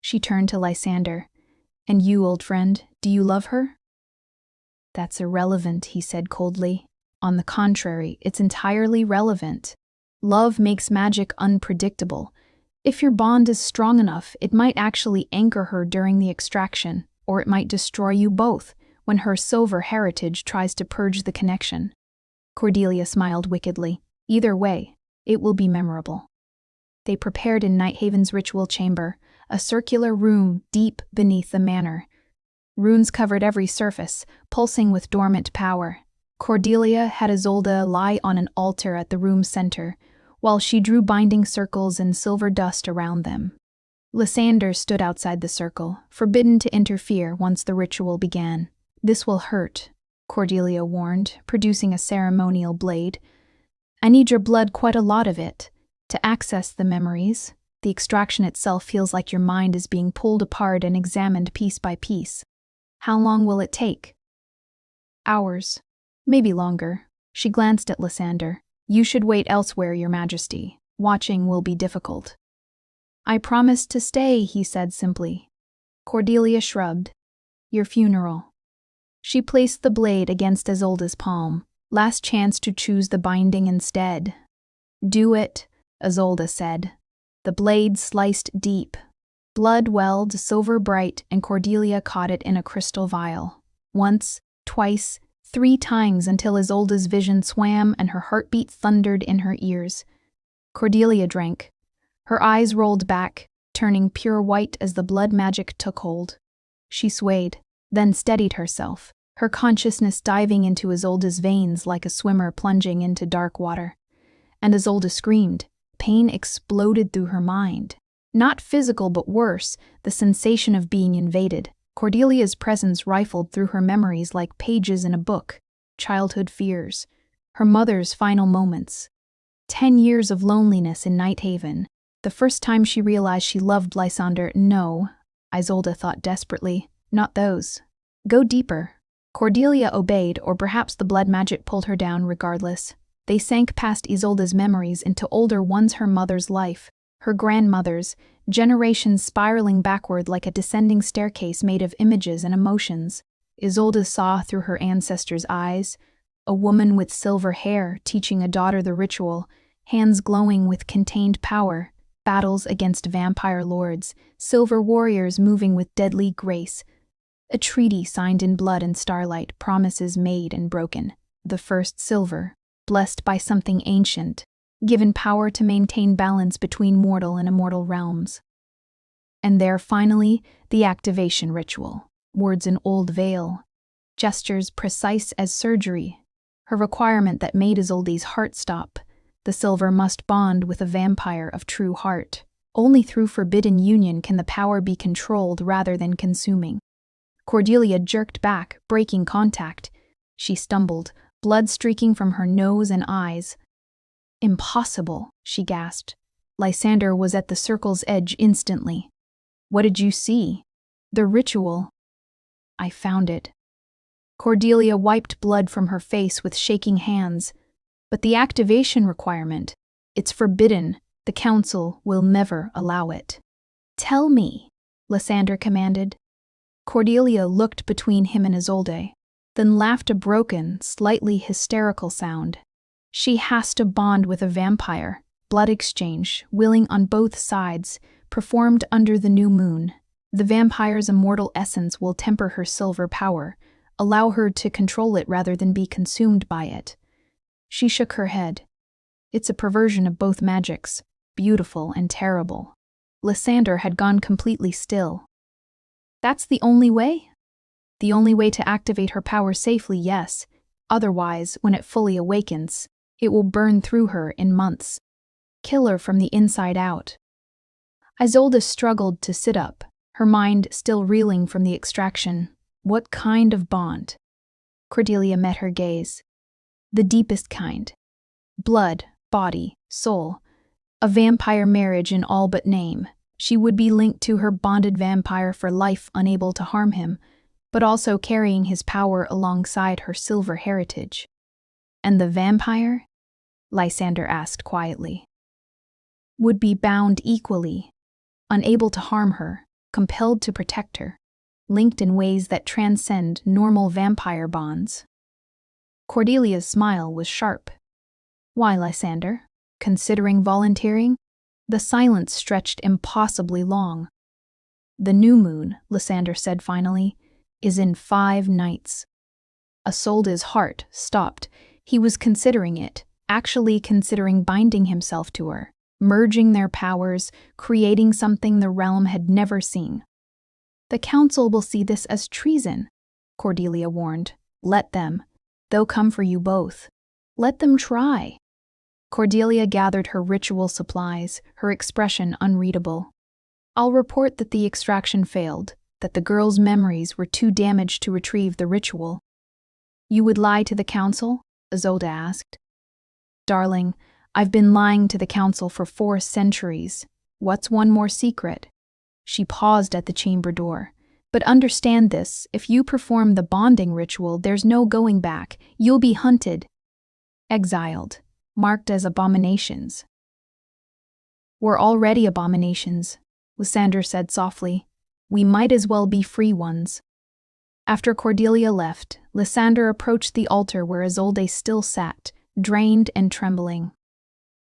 She turned to Lysander. And you, old friend, do you love her? That's irrelevant, he said coldly. On the contrary, it's entirely relevant. Love makes magic unpredictable. If your bond is strong enough, it might actually anchor her during the extraction, or it might destroy you both when her silver heritage tries to purge the connection. Cordelia smiled wickedly. Either way, it will be memorable. They prepared in Nighthaven's ritual chamber, a circular room deep beneath the manor. Runes covered every surface, pulsing with dormant power. Cordelia had Isolde lie on an altar at the room's center, while she drew binding circles and silver dust around them. Lysander stood outside the circle, forbidden to interfere once the ritual began. This will hurt, Cordelia warned, producing a ceremonial blade. I need your blood, quite a lot of it, to access the memories. The extraction itself feels like your mind is being pulled apart and examined piece by piece. How long will it take? Hours. Maybe longer. She glanced at Lysander. You should wait elsewhere, Your Majesty. Watching will be difficult. I promised to stay, he said simply. Cordelia shrugged. Your funeral. She placed the blade against Isolde's palm. Last chance to choose the binding instead. Do it, Isolde said. The blade sliced deep. Blood welled silver bright, and Cordelia caught it in a crystal vial. Once, twice, 3 times until Isolde's vision swam and her heartbeat thundered in her ears. Cordelia drank. Her eyes rolled back, turning pure white as the blood magic took hold. She swayed, then steadied herself, her consciousness diving into Isolde's veins like a swimmer plunging into dark water. And Isolde screamed. Pain exploded through her mind. Not physical, but worse, the sensation of being invaded. Cordelia's presence rifled through her memories like pages in a book. Childhood fears. Her mother's final moments. 10 years of loneliness in Nighthaven. The first time she realized she loved Lysander. No, Isolde thought desperately. Not those. Go deeper. Cordelia obeyed, or perhaps the blood magic pulled her down regardless. They sank past Isolde's memories into older ones, her mother's life, her grandmother's, generations spiraling backward like a descending staircase made of images and emotions. Isolde saw through her ancestors' eyes, a woman with silver hair teaching a daughter the ritual, hands glowing with contained power, battles against vampire lords, silver warriors moving with deadly grace, a treaty signed in blood and starlight, promises made and broken. The first silver, blessed by something ancient, given power to maintain balance between mortal and immortal realms. And there, finally, the activation ritual. Words in old veil, gestures precise as surgery, her requirement that made Isolde's heart stop. The silver must bond with a vampire of true heart. Only through forbidden union can the power be controlled rather than consuming. Cordelia jerked back, breaking contact. She stumbled, blood streaking from her nose and eyes. Impossible, she gasped. Lysander was at the circle's edge instantly. What did you see? The ritual. I found it. Cordelia wiped blood from her face with shaking hands. But the activation requirement, it's forbidden. The council will never allow it. Tell me, Lysander commanded. Cordelia looked between him and Isolde, then laughed a broken, slightly hysterical sound. She has to bond with a vampire. Blood exchange, willing on both sides, performed under the new moon. The vampire's immortal essence will temper her silver power, allow her to control it rather than be consumed by it. She shook her head. It's a perversion of both magics, beautiful and terrible. Lysander had gone completely still. That's the only way? The only way to activate her power safely, yes. Otherwise, when it fully awakens, it will burn through her in months. Kill her from the inside out. Isolde struggled to sit up, her mind still reeling from the extraction. What kind of bond? Cordelia met her gaze. The deepest kind. Blood, body, soul. A vampire marriage in all but name. She would be linked to her bonded vampire for life, unable to harm him, but also carrying his power alongside her silver heritage. And the vampire? Lysander asked quietly. Would be bound equally, unable to harm her, compelled to protect her, linked in ways that transcend normal vampire bonds. Cordelia's smile was sharp. Why, Lysander? Considering volunteering? The silence stretched impossibly long. The new moon, Lysander said finally, is in 5 nights. Isolde's heart stopped. He was considering it, actually considering binding himself to her, merging their powers, creating something the realm had never seen. The council will see this as treason, Cordelia warned. Let them. They'll come for you both. Let them try. Cordelia gathered her ritual supplies, her expression unreadable. I'll report that the extraction failed, that the girls' memories were too damaged to retrieve the ritual. You would lie to the council? Isolde asked. Darling, I've been lying to the council for 4 centuries. What's one more secret? She paused at the chamber door. But understand this, if you perform the bonding ritual, there's no going back. You'll be hunted. Exiled. Marked as abominations. We're already abominations, Lysander said softly. We might as well be free ones. After Cordelia left, Lysander approached the altar where Isolde still sat, drained and trembling.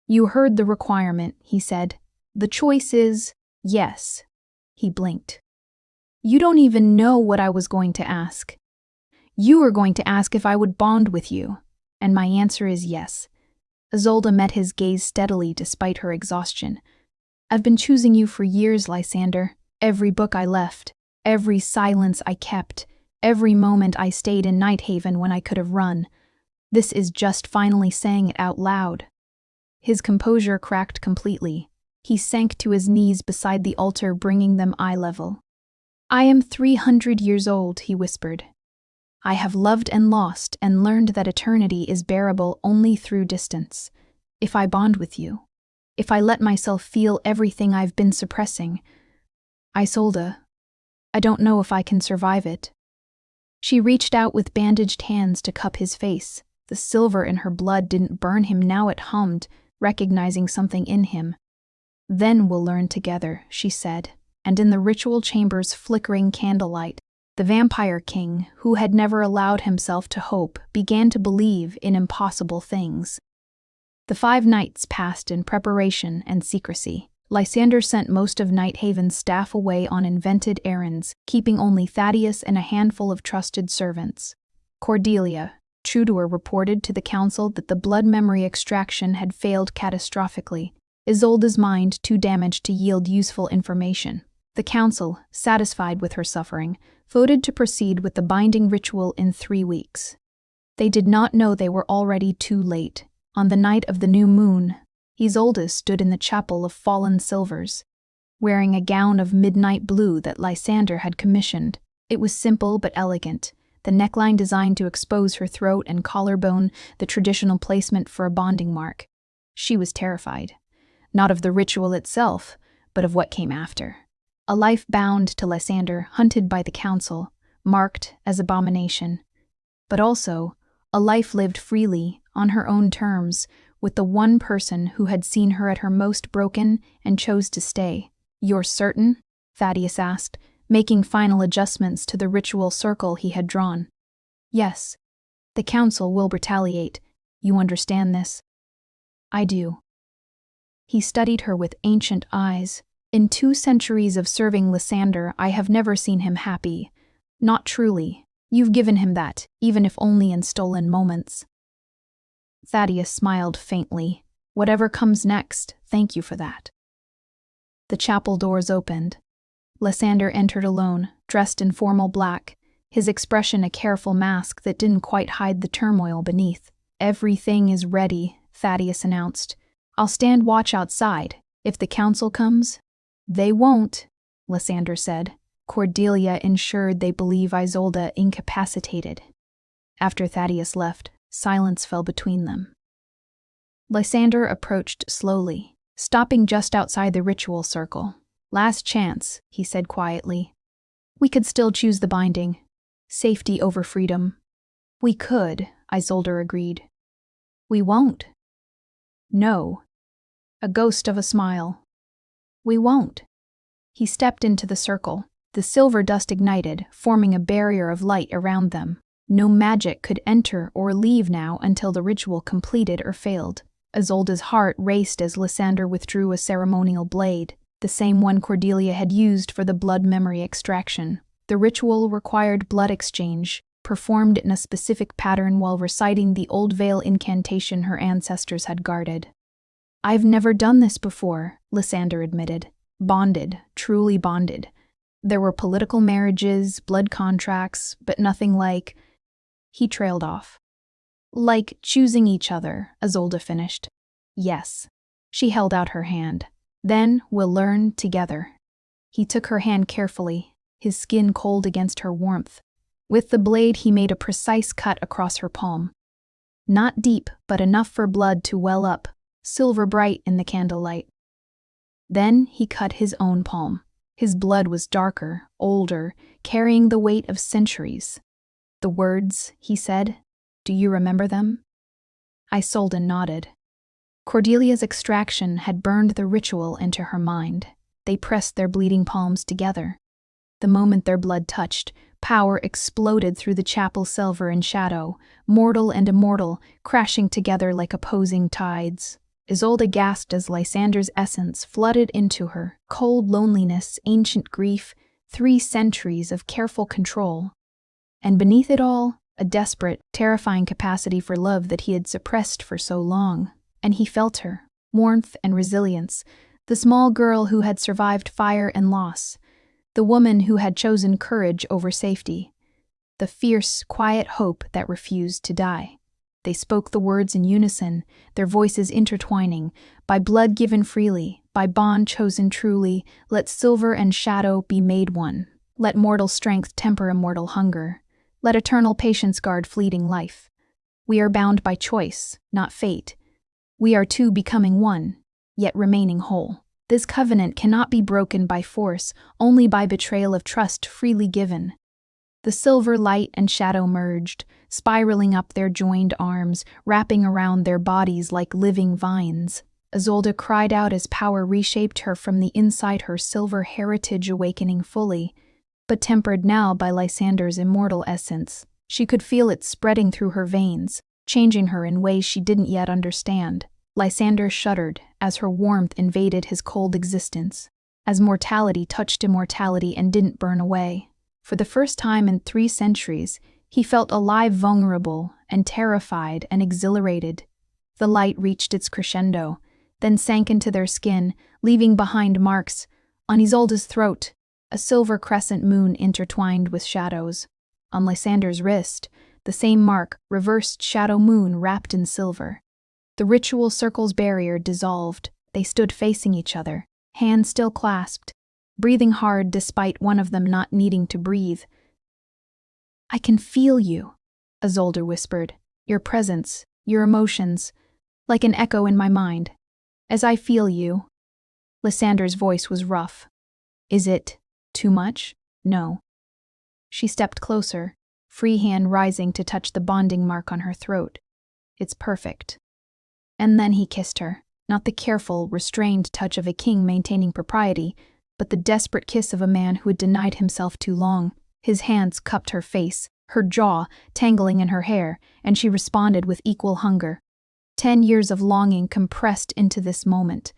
You heard the requirement, he said. The choice is yes. He blinked. You don't even know what I was going to ask. You were going to ask if I would bond with you, and my answer is yes. Isolde met his gaze steadily despite her exhaustion. I've been choosing you for years, Lysander. Every book I left, every silence I kept, every moment I stayed in Nighthaven when I could have run. This is just finally saying it out loud. His composure cracked completely. He sank to his knees beside the altar, bringing them eye level. I am 300 years old, he whispered. I have loved and lost and learned that eternity is bearable only through distance. If I bond with you, if I let myself feel everything I've been suppressing, Isolde, I don't know if I can survive it. She reached out with bandaged hands to cup his face. The silver in her blood didn't burn him, now it hummed, recognizing something in him. Then we'll learn together, she said, and in the ritual chamber's flickering candlelight, the vampire king, who had never allowed himself to hope, began to believe in impossible things. The 5 nights passed in preparation and secrecy. Lysander sent most of Nighthaven's staff away on invented errands, keeping only Thaddeus and a handful of trusted servants. Cordelia, Trudeau reported to the council that the blood memory extraction had failed catastrophically, Isolde's mind too damaged to yield useful information. The council, satisfied with her suffering, voted to proceed with the binding ritual in 3 weeks. They did not know they were already too late. On the night of the new moon, Isolde stood in the chapel of fallen silvers, wearing a gown of midnight blue that Lysander had commissioned. It was simple but elegant, the neckline designed to expose her throat and collarbone, the traditional placement for a bonding mark. She was terrified, not of the ritual itself, but of what came after. A life bound to Lysander, hunted by the council, marked as abomination, but also a life lived freely, on her own terms, with the one person who had seen her at her most broken and chose to stay. "You're certain?" Thaddeus asked, making final adjustments to the ritual circle he had drawn. "Yes. The council will retaliate. You understand this?" "I do." He studied her with ancient eyes. "In 2 centuries of serving Lysander, I have never seen him happy. Not truly. You've given him that, even if only in stolen moments." Thaddeus smiled faintly. "Whatever comes next, thank you for that." The chapel doors opened. Lysander entered alone, dressed in formal black, his expression a careful mask that didn't quite hide the turmoil beneath. "Everything is ready," Thaddeus announced. "I'll stand watch outside. If the council comes—" "They won't," Lysander said. Cordelia ensured they believe Isolde incapacitated. After Thaddeus left, silence fell between them. Lysander approached slowly, stopping just outside the ritual circle. "Last chance," he said quietly. "We could still choose the binding. Safety over freedom." "We could," Isolde agreed. "We won't." "No." A ghost of a smile. "We won't." He stepped into the circle. The silver dust ignited, forming a barrier of light around them. No magic could enter or leave now until the ritual completed or failed. Isolde's heart raced as Lysander withdrew a ceremonial blade, the same one Cordelia had used for the blood memory extraction. The ritual required blood exchange, performed in a specific pattern while reciting the old veil incantation her ancestors had guarded. "I've never done this before," Lysander admitted. "Bonded, truly bonded. There were political marriages, blood contracts, but nothing like—" He trailed off. "Like choosing each other," Isolde finished. "Yes." She held out her hand. "Then we'll learn together." He took her hand carefully, his skin cold against her warmth. With the blade he made a precise cut across her palm. Not deep, but enough for blood to well up, silver bright in the candlelight. Then he cut his own palm. His blood was darker, older, carrying the weight of centuries. "The words," he said, "do you remember them?" Isolde nodded. Cordelia's extraction had burned the ritual into her mind. They pressed their bleeding palms together. The moment their blood touched, power exploded through the chapel silver and shadow, mortal and immortal, crashing together like opposing tides. Isolde gasped as Lysander's essence flooded into her. Cold loneliness, ancient grief, 3 centuries of careful control. And beneath it all, a desperate, terrifying capacity for love that he had suppressed for so long. And he felt her, warmth and resilience, the small girl who had survived fire and loss, the woman who had chosen courage over safety, the fierce, quiet hope that refused to die. They spoke the words in unison, their voices intertwining. "By blood given freely, by bond chosen truly, let silver and shadow be made one. Let mortal strength temper immortal hunger. Let eternal patience guard fleeting life. We are bound by choice, not fate. We are 2 becoming one, yet remaining whole. This covenant cannot be broken by force, only by betrayal of trust freely given." The silver light and shadow merged, spiraling up their joined arms, wrapping around their bodies like living vines. Isolde cried out as power reshaped her from the inside, her silver heritage awakening fully, but tempered now by Lysander's immortal essence. She could feel it spreading through her veins, changing her in ways she didn't yet understand. Lysander shuddered as her warmth invaded his cold existence, as mortality touched immortality and didn't burn away. For the first time in 3 centuries, he felt alive, vulnerable, and terrified and exhilarated. The light reached its crescendo, then sank into their skin, leaving behind marks. On Isolde's throat, a silver crescent moon intertwined with shadows. On Lysander's wrist, the same mark, reversed shadow moon wrapped in silver. The ritual circle's barrier dissolved. They stood facing each other, hands still clasped, breathing hard despite one of them not needing to breathe. "I can feel you," Isolde whispered. "Your presence, your emotions, like an echo in my mind. As I feel you." Lysander's voice was rough. "Is it too much?" "No." She stepped closer, free hand rising to touch the bonding mark on her throat. "It's perfect." And then he kissed her, not the careful, restrained touch of a king maintaining propriety, but the desperate kiss of a man who had denied himself too long. His hands cupped her face, her jaw tangling in her hair, and she responded with equal hunger. 10 years of longing compressed into this moment.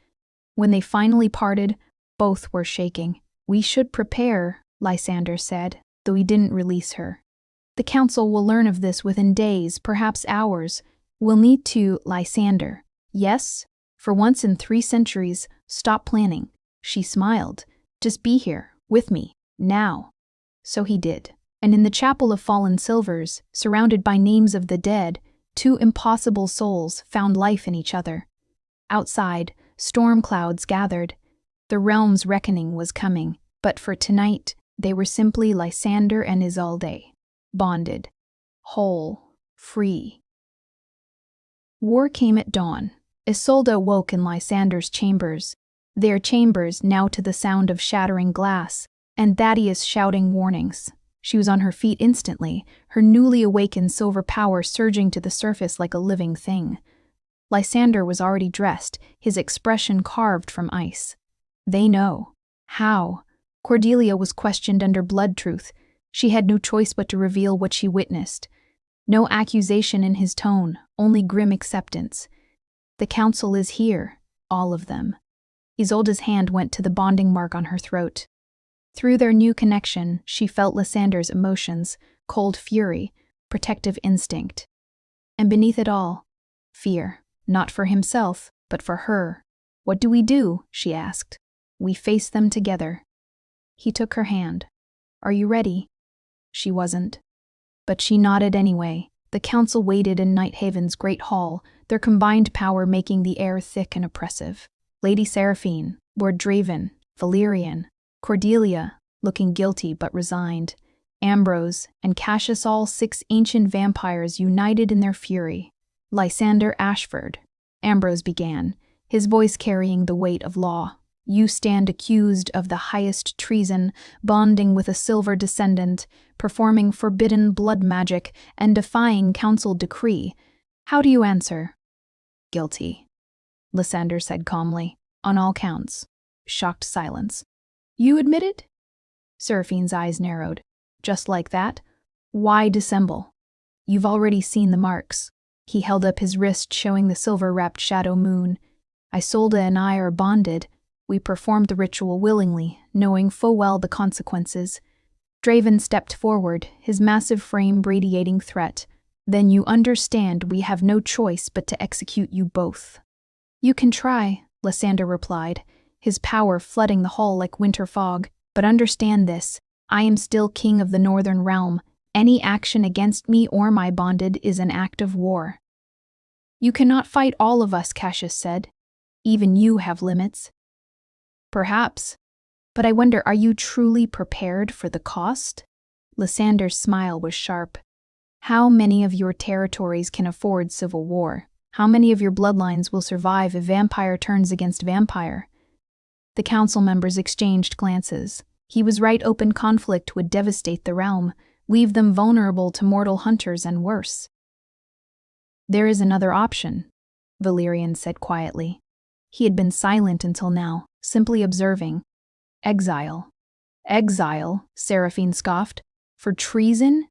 When they finally parted, both were shaking. "We should prepare," Lysander said, though he didn't release her. "The council will learn of this within days, perhaps hours. We'll need to, Lysander. Yes? For once in 3 centuries, stop planning." She smiled. "Just be here, with me, now." So he did. And in the chapel of fallen silvers, surrounded by names of the dead, 2 impossible souls found life in each other. Outside, storm clouds gathered. The realm's reckoning was coming, but for tonight, they were simply Lysander and Isolde. Bonded. Whole. Free. War came at dawn. Isolde woke in Lysander's chambers, their chambers now to the sound of shattering glass, and Thaddeus shouting warnings. She was on her feet instantly, her newly awakened silver power surging to the surface like a living thing. Lysander was already dressed, his expression carved from ice. "They know." "How?" Cordelia was questioned under blood truth. She had no choice but to reveal what she witnessed. No accusation in his tone, only grim acceptance. "The council is here, all of them." Isolde's hand went to the bonding mark on her throat. Through their new connection, she felt Lysander's emotions, cold fury, protective instinct. And beneath it all, fear, not for himself, but for her. "What do we do?" she asked. "We face them together." He took her hand. "Are you ready?" She wasn't. But she nodded anyway. The council waited in Nighthaven's great hall, their combined power making the air thick and oppressive. Lady Seraphine, Lord Draven, Valerian, Cordelia, looking guilty but resigned, Ambrose, and Cassius, all 6 ancient vampires united in their fury. "Lysander Ashford," Ambrose began, his voice carrying the weight of law. "You stand accused of the highest treason, bonding with a silver descendant, performing forbidden blood magic, and defying council decree. How do you answer?" "Guilty," Lysander said calmly, "on all counts." Shocked silence. "You admit it?" Seraphine's eyes narrowed. "Just like that? Why dissemble? You've already seen the marks." He held up his wrist, showing the silver-wrapped shadow moon. "Isolde and I are bonded. We performed the ritual willingly, knowing full well the consequences." Draven stepped forward, his massive frame radiating threat. "Then you understand we have no choice but to execute you both." "You can try," Lysander replied, his power flooding the hall like winter fog. "But understand this, I am still king of the Northern Realm. Any action against me or my bonded is an act of war." "You cannot fight all of us," Cassius said. "Even you have limits." "Perhaps. But I wonder, are you truly prepared for the cost?" Lysander's smile was sharp. "How many of your territories can afford civil war? How many of your bloodlines will survive if vampire turns against vampire?" The council members exchanged glances. He was right, open conflict would devastate the realm, leave them vulnerable to mortal hunters and worse. "There is another option," Valerian said quietly. He had been silent until now, simply observing. "Exile." "Exile?" Seraphine scoffed. "For treason?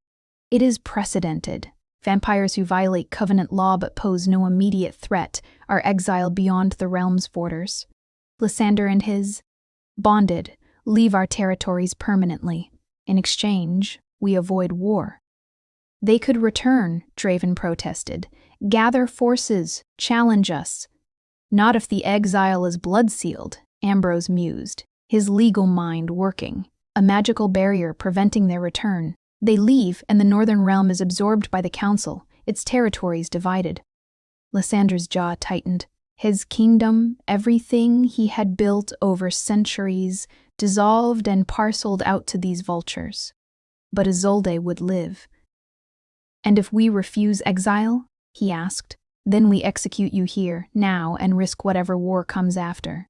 It is precedented. Vampires who violate covenant law but pose no immediate threat are exiled beyond the realm's borders. Lysander and his bonded leave our territories permanently. In exchange, we avoid war." They could return, Draven protested. Gather forces, challenge us. Not if the exile is blood-sealed, Ambrose mused, his legal mind working, a magical barrier preventing their return. They leave, and the Northern Realm is absorbed by the Council, its territories divided. Lysander's jaw tightened. His kingdom, everything he had built over centuries, dissolved and parceled out to these vultures. But Isolde would live. "And if we refuse exile?" he asked. "Then we execute you here, now, and risk whatever war comes after."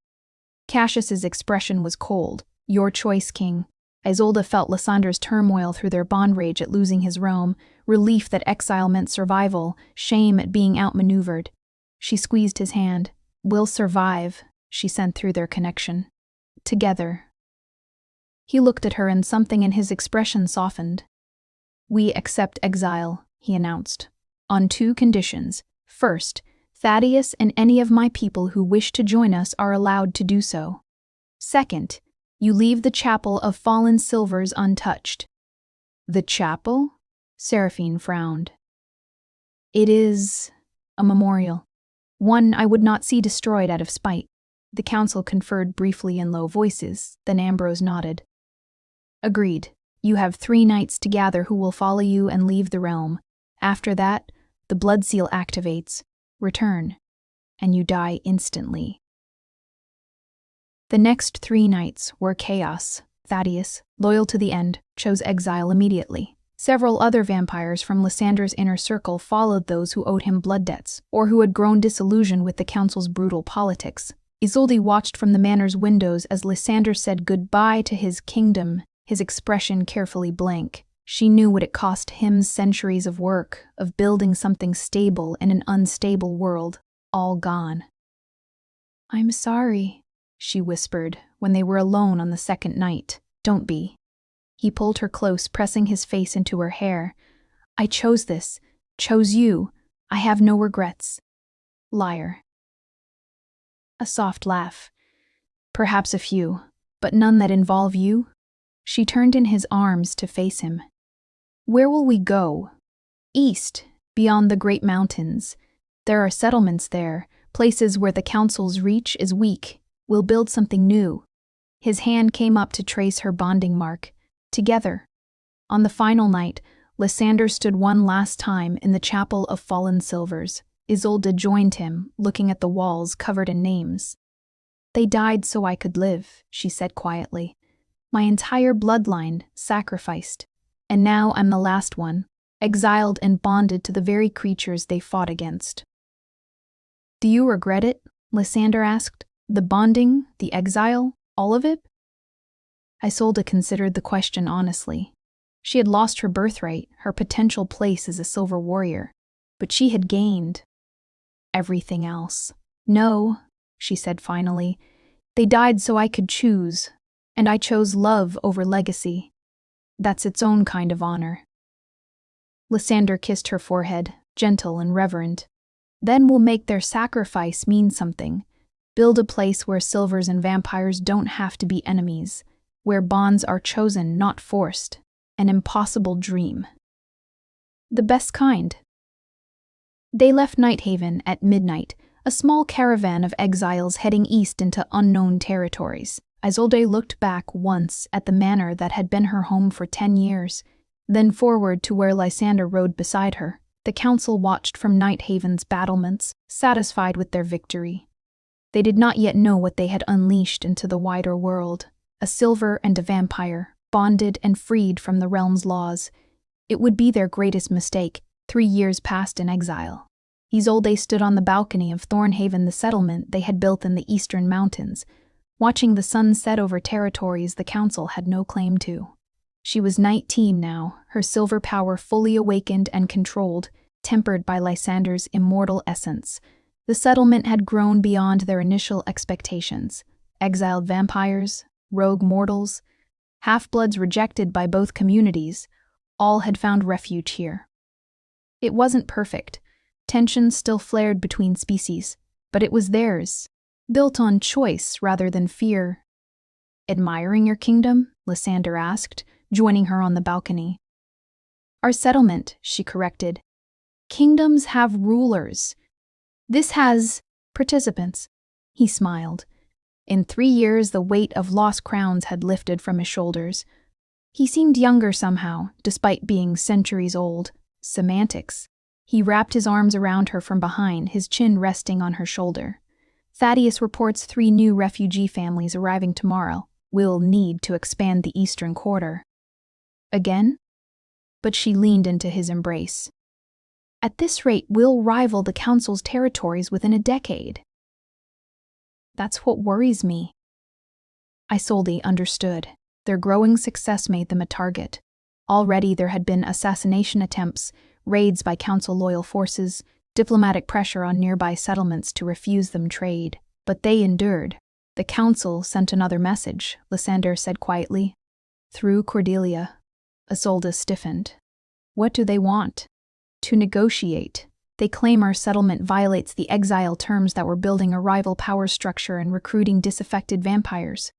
Cassius's expression was cold. "Your choice, King." Isolde felt Lysander's turmoil through their bond rage at losing his realm, relief that exile meant survival, shame at being outmaneuvered. She squeezed his hand. "We'll survive," she sent through their connection. "Together." He looked at her and something in his expression softened. "We accept exile," he announced, "on 2 conditions. First, Thaddeus and any of my people who wish to join us are allowed to do so. Second, you leave the Chapel of Fallen Silvers untouched." "The chapel?" Seraphine frowned. "It is a memorial. One I would not see destroyed out of spite." The council conferred briefly in low voices, then Ambrose nodded. "Agreed. You have 3 knights to gather who will follow you and leave the realm. After that, the blood seal activates. Return, and you die instantly." The next 3 knights were Chaos. Thaddeus, loyal to the end, chose exile immediately. Several other vampires from Lysander's inner circle followed those who owed him blood debts, or who had grown disillusioned with the council's brutal politics. Isolde watched from the manor's windows as Lysander said goodbye to his kingdom, his expression carefully blank. She knew what it cost him: centuries of work, of building something stable in an unstable world, all gone. "I'm sorry," she whispered when they were alone on the second night. "Don't be." He pulled her close, pressing his face into her hair. "I chose this, chose you. I have no regrets." Liar. A soft laugh. "Perhaps a few, but none that involve you." She turned in his arms to face him. "Where will we go?" "East, beyond the great mountains. There are settlements there, places where the council's reach is weak. We'll build something new." His hand came up to trace her bonding mark. Together. On the final night, Lysander stood one last time in the Chapel of Fallen Silvers. Isolde joined him, looking at the walls covered in names. "They died so I could live," she said quietly. "My entire bloodline sacrificed. And now I'm the last one, exiled and bonded to the very creatures they fought against." "Do you regret it?" Lysander asked. "The bonding, the exile, all of it?" Isolde considered the question honestly. She had lost her birthright, her potential place as a silver warrior, but she had gained everything else. "No," she said finally. "They died so I could choose, and I chose love over legacy. That's its own kind of honor." Lysander kissed her forehead, gentle and reverent. "Then we'll make their sacrifice mean something. Build a place where silvers and vampires don't have to be enemies, where bonds are chosen, not forced. An impossible dream." "The best kind." They left Nighthaven at midnight, a small caravan of exiles heading east into unknown territories. Isolde looked back once at the manor that had been her home for 10 years, then forward to where Lysander rode beside her. The council watched from Nighthaven's battlements, satisfied with their victory. They did not yet know what they had unleashed into the wider world. A silver and a vampire, bonded and freed from the realm's laws. It would be their greatest mistake. 3 years passed in exile. Isolde stood on the balcony of Thornhaven, the settlement they had built in the eastern mountains, watching the sun set over territories the council had no claim to. She was 19 now, her silver power fully awakened and controlled, tempered by Lysander's immortal essence. The settlement had grown beyond their initial expectations. Exiled vampires, rogue mortals, half-bloods rejected by both communities, all had found refuge here. It wasn't perfect. Tensions still flared between species, but it was theirs, built on choice rather than fear. "Admiring your kingdom?" Lysander asked, joining her on the balcony. Our settlement, she corrected. Kingdoms have rulers. This has participants. He smiled. In 3 years, the weight of lost crowns had lifted from his shoulders. He seemed younger somehow, despite being centuries old. Semantics. He wrapped his arms around her from behind, his chin resting on her shoulder. Thaddeus reports 3 new refugee families arriving tomorrow. We'll need to expand the eastern quarter. Again? But she leaned into his embrace. At this rate, we'll rival the Council's territories within a decade. That's what worries me. Isolde understood. Their growing success made them a target. Already there had been assassination attempts, raids by Council-loyal forces, diplomatic pressure on nearby settlements to refuse them trade. But they endured. The Council sent another message, Lysander said quietly. Through Cordelia. Isolde stiffened. What do they want? To negotiate. They claim our settlement violates the Exile terms that were building a rival power structure and recruiting disaffected vampires.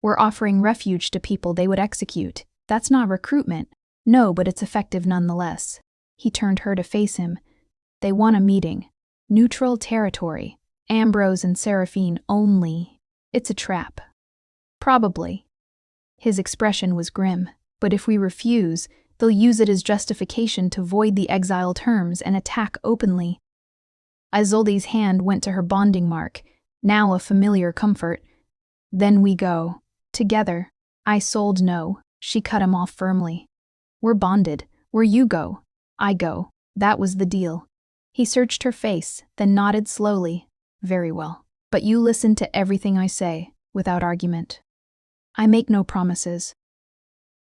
We're offering refuge to people they would execute. That's not recruitment. No, but it's effective nonetheless. He turned her to face him. They want a meeting. Neutral territory. Ambrose and Seraphine only. It's a trap. Probably. His expression was grim. But if we refuse, they'll use it as justification to void the Exile terms and attack openly. Isolde's hand went to her bonding mark, now a familiar comfort. Then we go. Together. Isolde, no. She cut him off firmly. We're bonded. Where you go, I go. That was the deal. He searched her face, then nodded slowly. Very well. But you listen to everything I say, without argument. I make no promises.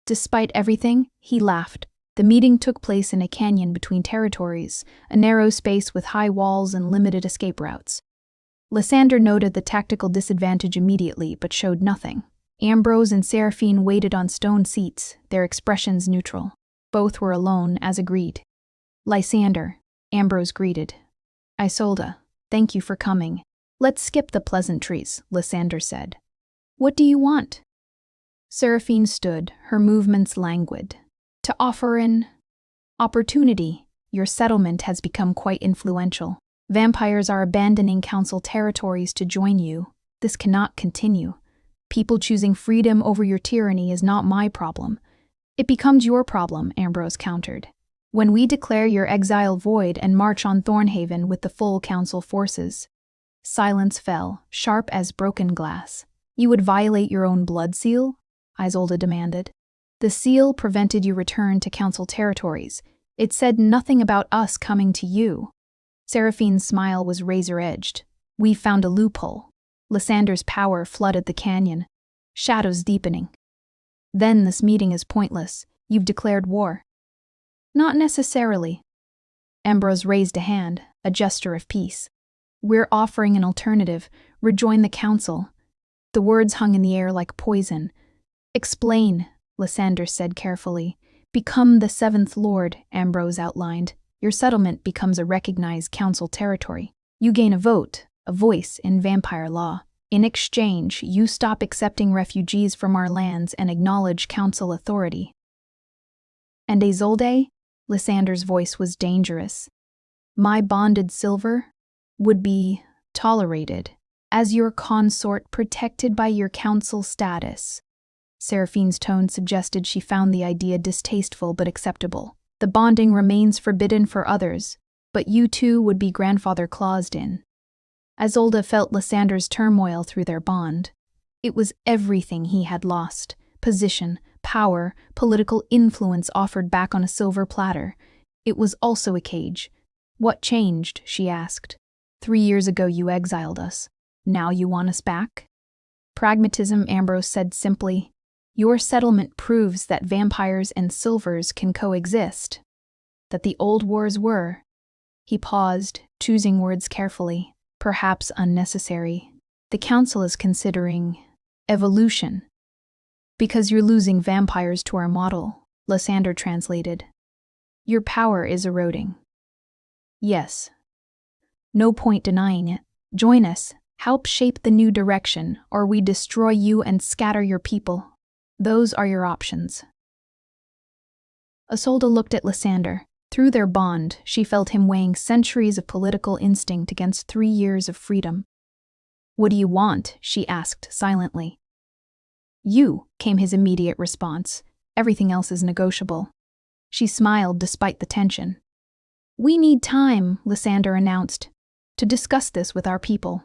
Despite everything, he laughed. The meeting took place in a canyon between territories, a narrow space with high walls and limited escape routes. Lysander noted the tactical disadvantage immediately, but showed nothing. Ambrose and Seraphine waited on stone seats, their expressions neutral. Both were alone, as agreed. Lysander, Ambrose greeted. Isolde, thank you for coming. Let's skip the pleasantries, Lysander said. What do you want? Seraphine stood, her movements languid. To offer an opportunity. Your settlement has become quite influential. Vampires are abandoning Council territories to join you. This cannot continue. People choosing freedom over your tyranny is not my problem. It becomes your problem, Ambrose countered. When we declare your exile void and march on Thornhaven with the full Council forces. Silence fell, sharp as broken glass. You would violate your own blood seal? Isolde demanded. The seal prevented your return to Council territories. It said nothing about us coming to you. Seraphine's smile was razor-edged. We found a loophole. Lysander's power flooded the canyon. Shadows deepening. Then this meeting is pointless. You've declared war. Not necessarily. Ambrose raised a hand, a gesture of peace. We're offering an alternative. Rejoin the Council. The words hung in the air like poison. Explain, Lysander said carefully. Become the 7th Lord, Ambrose outlined. Your settlement becomes a recognized Council territory. You gain a vote, a voice in vampire law. In exchange, you stop accepting refugees from our lands and acknowledge Council authority. And Isolde? Lysander's voice was dangerous. My bonded silver would be tolerated as your consort protected by your Council status. Seraphine's tone suggested she found the idea distasteful but acceptable. The bonding remains forbidden for others, but you too would be grandfather-claused in. Isolde felt Lysander's turmoil through their bond. It was everything he had lost: position, power, political influence offered back on a silver platter. It was also a cage. What changed, she asked. 3 years ago you exiled us. Now you want us back? Pragmatism, Ambrose said simply. Your settlement proves that vampires and silvers can coexist. That the old wars were. He paused, choosing words carefully, perhaps unnecessary. The Council is considering evolution. Because you're losing vampires to our model, Lysander translated. Your power is eroding. Yes. No point denying it. Join us, help shape the new direction, or we destroy you and scatter your people. Those are your options. Isolde looked at Lysander. Through their bond, she felt him weighing centuries of political instinct against 3 years of freedom. "What do you want?" she asked silently. "You," came his immediate response. "Everything else is negotiable." She smiled despite the tension. "We need time," Lysander announced, "to discuss this with our people.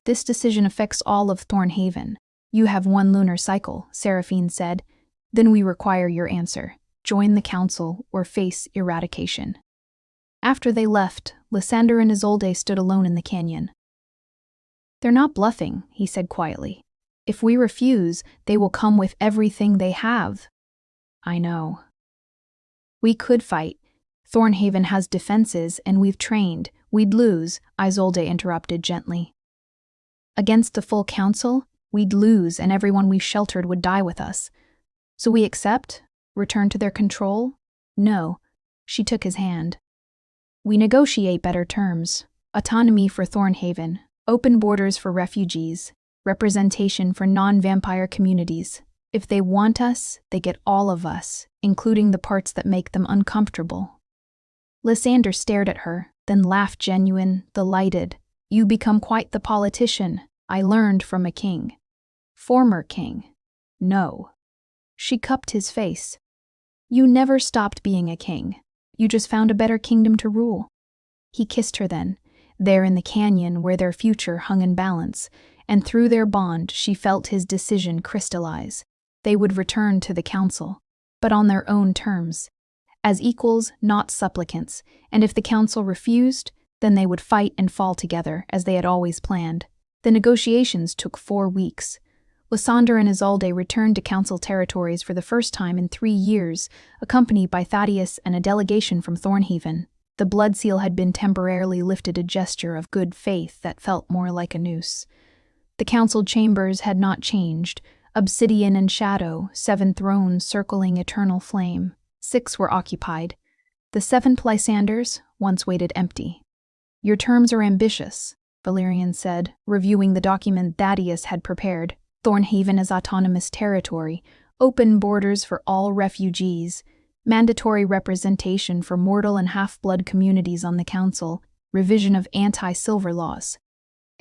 This decision affects all of Thornhaven. You have 1 lunar cycle," Seraphine said. "Then we require your answer. Join the council or face eradication." After they left, Lysander and Isolde stood alone in the canyon. "They're not bluffing," he said quietly. "If we refuse, they will come with everything they have." "I know." "We could fight. Thornhaven has defenses, and we've trained. We'd lose," Isolde interrupted gently. "Against the full council, we'd lose, and everyone we sheltered would die with us. So we accept? Return to their control?" "No." She took his hand. "We negotiate better terms. Autonomy for Thornhaven, open borders for refugees, representation for non-vampire communities. If they want us, they get all of us, including the parts that make them uncomfortable." Lysander stared at her, then laughed genuine, delighted. "You become quite the politician. I learned from a king." "Former king." "No." She cupped his face. "You never stopped being a king. You just found a better kingdom to rule." He kissed her then, there in the canyon where their future hung in balance, and through their bond she felt his decision crystallize. They would return to the council, but on their own terms. As equals, not supplicants, and if the council refused, then they would fight and fall together, as they had always planned. The negotiations took 4 weeks. Lysander and Isolde returned to council territories for the first time in 3 years, accompanied by Thaddeus and a delegation from Thornhaven. The blood seal had been temporarily lifted, a gesture of good faith that felt more like a noose. The council chambers had not changed. Obsidian and shadow, 7 thrones circling eternal flame. 6 were occupied. The 7th, Lysander's, once waited empty. "Your terms are ambitious," Valerian said, reviewing the document Thaddeus had prepared. "Thornhaven as autonomous territory, open borders for all refugees, mandatory representation for mortal and half-blood communities on the council, revision of anti-silver laws,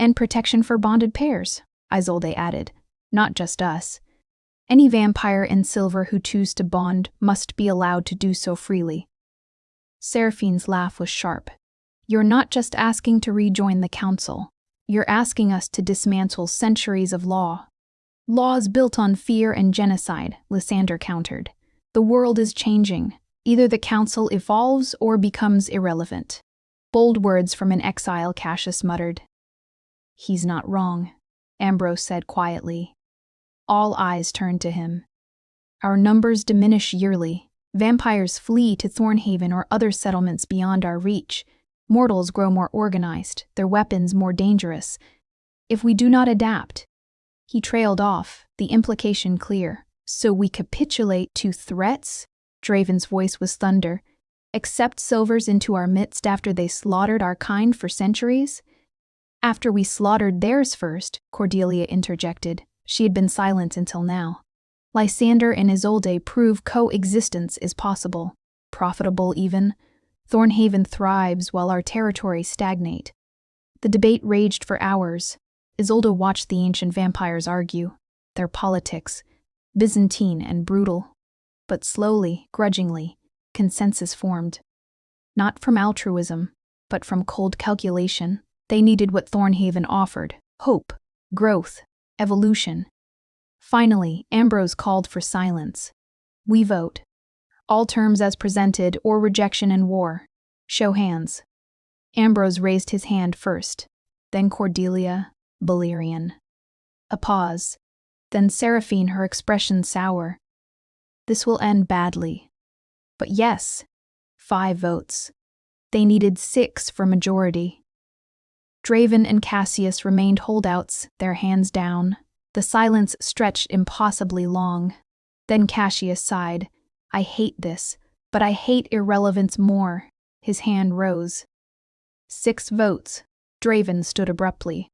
and protection for bonded pairs," Isolde added. "Not just us. Any vampire and silver who choose to bond must be allowed to do so freely." Seraphine's laugh was sharp. "You're not just asking to rejoin the council. You're asking us to dismantle centuries of law." "Laws built on fear and genocide," Lysander countered. "The world is changing. Either the council evolves or becomes irrelevant." Bold words from an exile, Cassius muttered. "He's not wrong," Ambrose said quietly. All eyes turned to him. "Our numbers diminish yearly. Vampires flee to Thornhaven or other settlements beyond our reach. Mortals grow more organized, their weapons more dangerous. If we do not adapt—" He trailed off, the implication clear. "So we capitulate to threats?" Draven's voice was thunder. "Accept silvers into our midst after they slaughtered our kind for centuries?" "After we slaughtered theirs first," Cordelia interjected. She had been silent until now. "Lysander and Isolde prove coexistence is possible, profitable even. Thornhaven thrives while our territories stagnate." The debate raged for hours. Isolde watched the ancient vampires argue. Their politics, Byzantine and brutal. But slowly, grudgingly, consensus formed. Not from altruism, but from cold calculation. They needed what Thornhaven offered: hope, growth, evolution. Finally, Ambrose called for silence. "We vote. All terms as presented or rejection and war. Show hands." Ambrose raised his hand first, then Cordelia, Valerian. A pause, then Seraphine, her expression sour. "This will end badly." But yes, 5 votes. They needed 6 for majority. Draven and Cassius remained holdouts, their hands down. The silence stretched impossibly long. Then Cassius sighed. "I hate this, but I hate irrelevance more." His hand rose. 6 votes. Draven stood abruptly.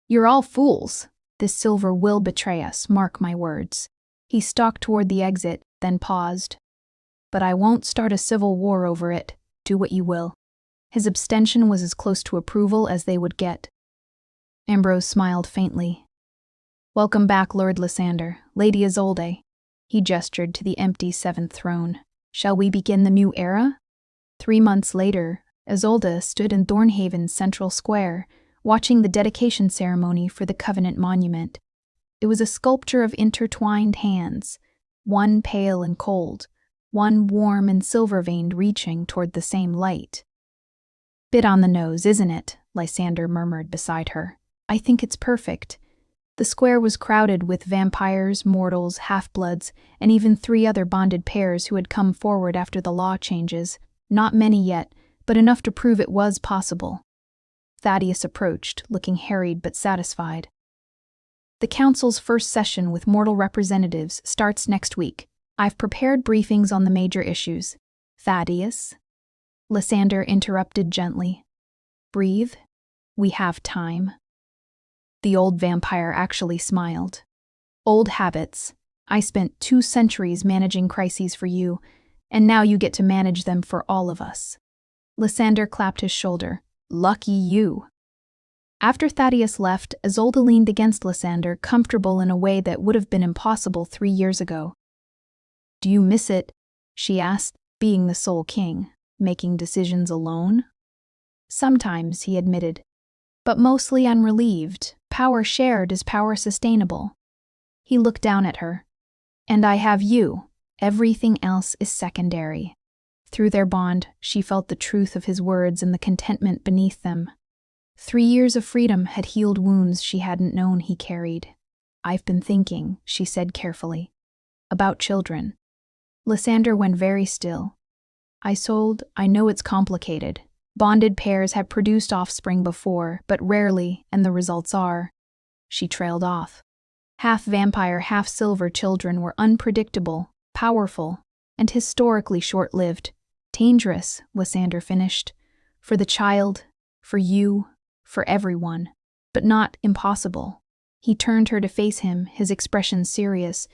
"You're all fools. This silver will betray us, mark my words." He stalked toward the exit, then paused. But I won't start a civil war over it, do what you will. His abstention was as close to approval as they would get. Ambrose smiled faintly. Welcome back, Lord Lysander, Lady Isolde. He gestured to the empty seventh throne. Shall we begin the new era? 3 months later, Isolde stood in Thornhaven's central square, watching the dedication ceremony for the Covenant Monument. It was a sculpture of intertwined hands, one pale and cold, one warm and silver-veined reaching toward the same light. Bit on the nose, isn't it? Lysander murmured beside her. I think it's perfect. The square was crowded with vampires, mortals, half-bloods, and even 3 other bonded pairs who had come forward after the law changes. Not many yet, but enough to prove it was possible. Thaddeus approached, looking harried but satisfied. The council's first session with mortal representatives starts next week. I've prepared briefings on the major issues. Thaddeus? Lysander interrupted gently. Breathe. We have time. The old vampire actually smiled. Old habits. I spent 2 centuries managing crises for you, and now you get to manage them for all of us. Lysander clapped his shoulder. Lucky you. After Thaddeus left, Isolde leaned against Lysander, comfortable in a way that would have been impossible 3 years ago. Do you miss it? She asked, being the sole king, making decisions alone? Sometimes, he admitted, but mostly unrelieved. Power shared is power sustainable. He looked down at her. And I have you. Everything else is secondary. Through their bond, she felt the truth of his words and the contentment beneath them. 3 years of freedom had healed wounds she hadn't known he carried. I've been thinking, she said carefully, about children. Lysander went very still. I know it's complicated. Bonded pairs have produced offspring before, but rarely, and the results are. She trailed off. Half-vampire, half-silver children were unpredictable, powerful, and historically short-lived. Dangerous, Lysander finished. For the child, for you, for everyone. But not impossible. He turned her to face him, his expression serious.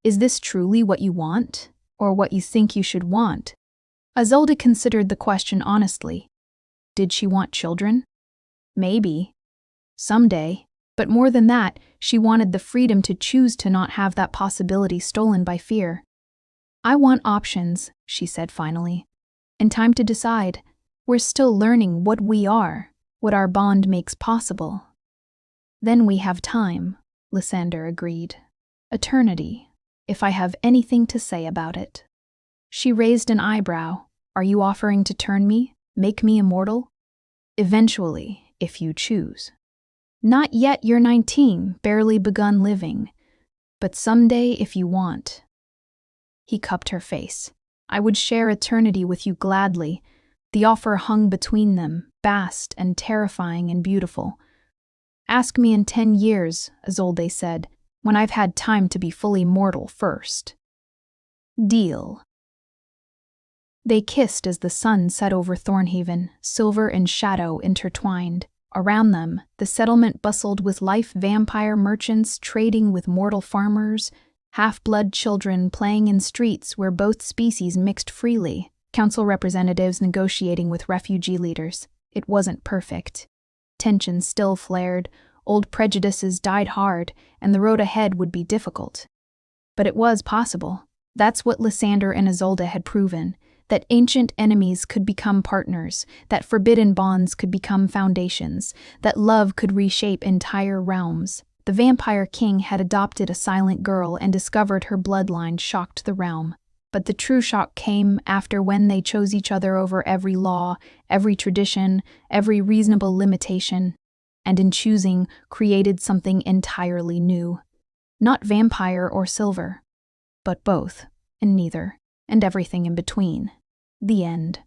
Is this truly what you want? Or what you think you should want? Isolde considered the question honestly. Did she want children? Maybe. Someday. But more than that, she wanted the freedom to choose to not have that possibility stolen by fear. I want options, she said finally. And time to decide. We're still learning what we are, what our bond makes possible. Then we have time, Lysander agreed. Eternity, if I have anything to say about it. She raised an eyebrow. Are you offering to turn me? Make me immortal? Eventually, if you choose. Not yet, you're 19, barely begun living. But someday if you want. He cupped her face. I would share eternity with you gladly. The offer hung between them, vast and terrifying and beautiful. Ask me in 10 years, Isolde said, when I've had time to be fully mortal first. Deal. They kissed as the sun set over Thornhaven, silver and shadow intertwined. Around them, the settlement bustled with life, vampire merchants trading with mortal farmers, half-blood children playing in streets where both species mixed freely, council representatives negotiating with refugee leaders. It wasn't perfect. Tensions still flared, old prejudices died hard, and the road ahead would be difficult. But it was possible. That's what Lysander and Isolde had proven. That ancient enemies could become partners, that forbidden bonds could become foundations, that love could reshape entire realms. The vampire king had adopted a silent girl and discovered her bloodline shocked the realm. But the true shock came after when they chose each other over every law, every tradition, every reasonable limitation, and in choosing created something entirely new. Not vampire or silver, but both, and neither, and everything in between. The end.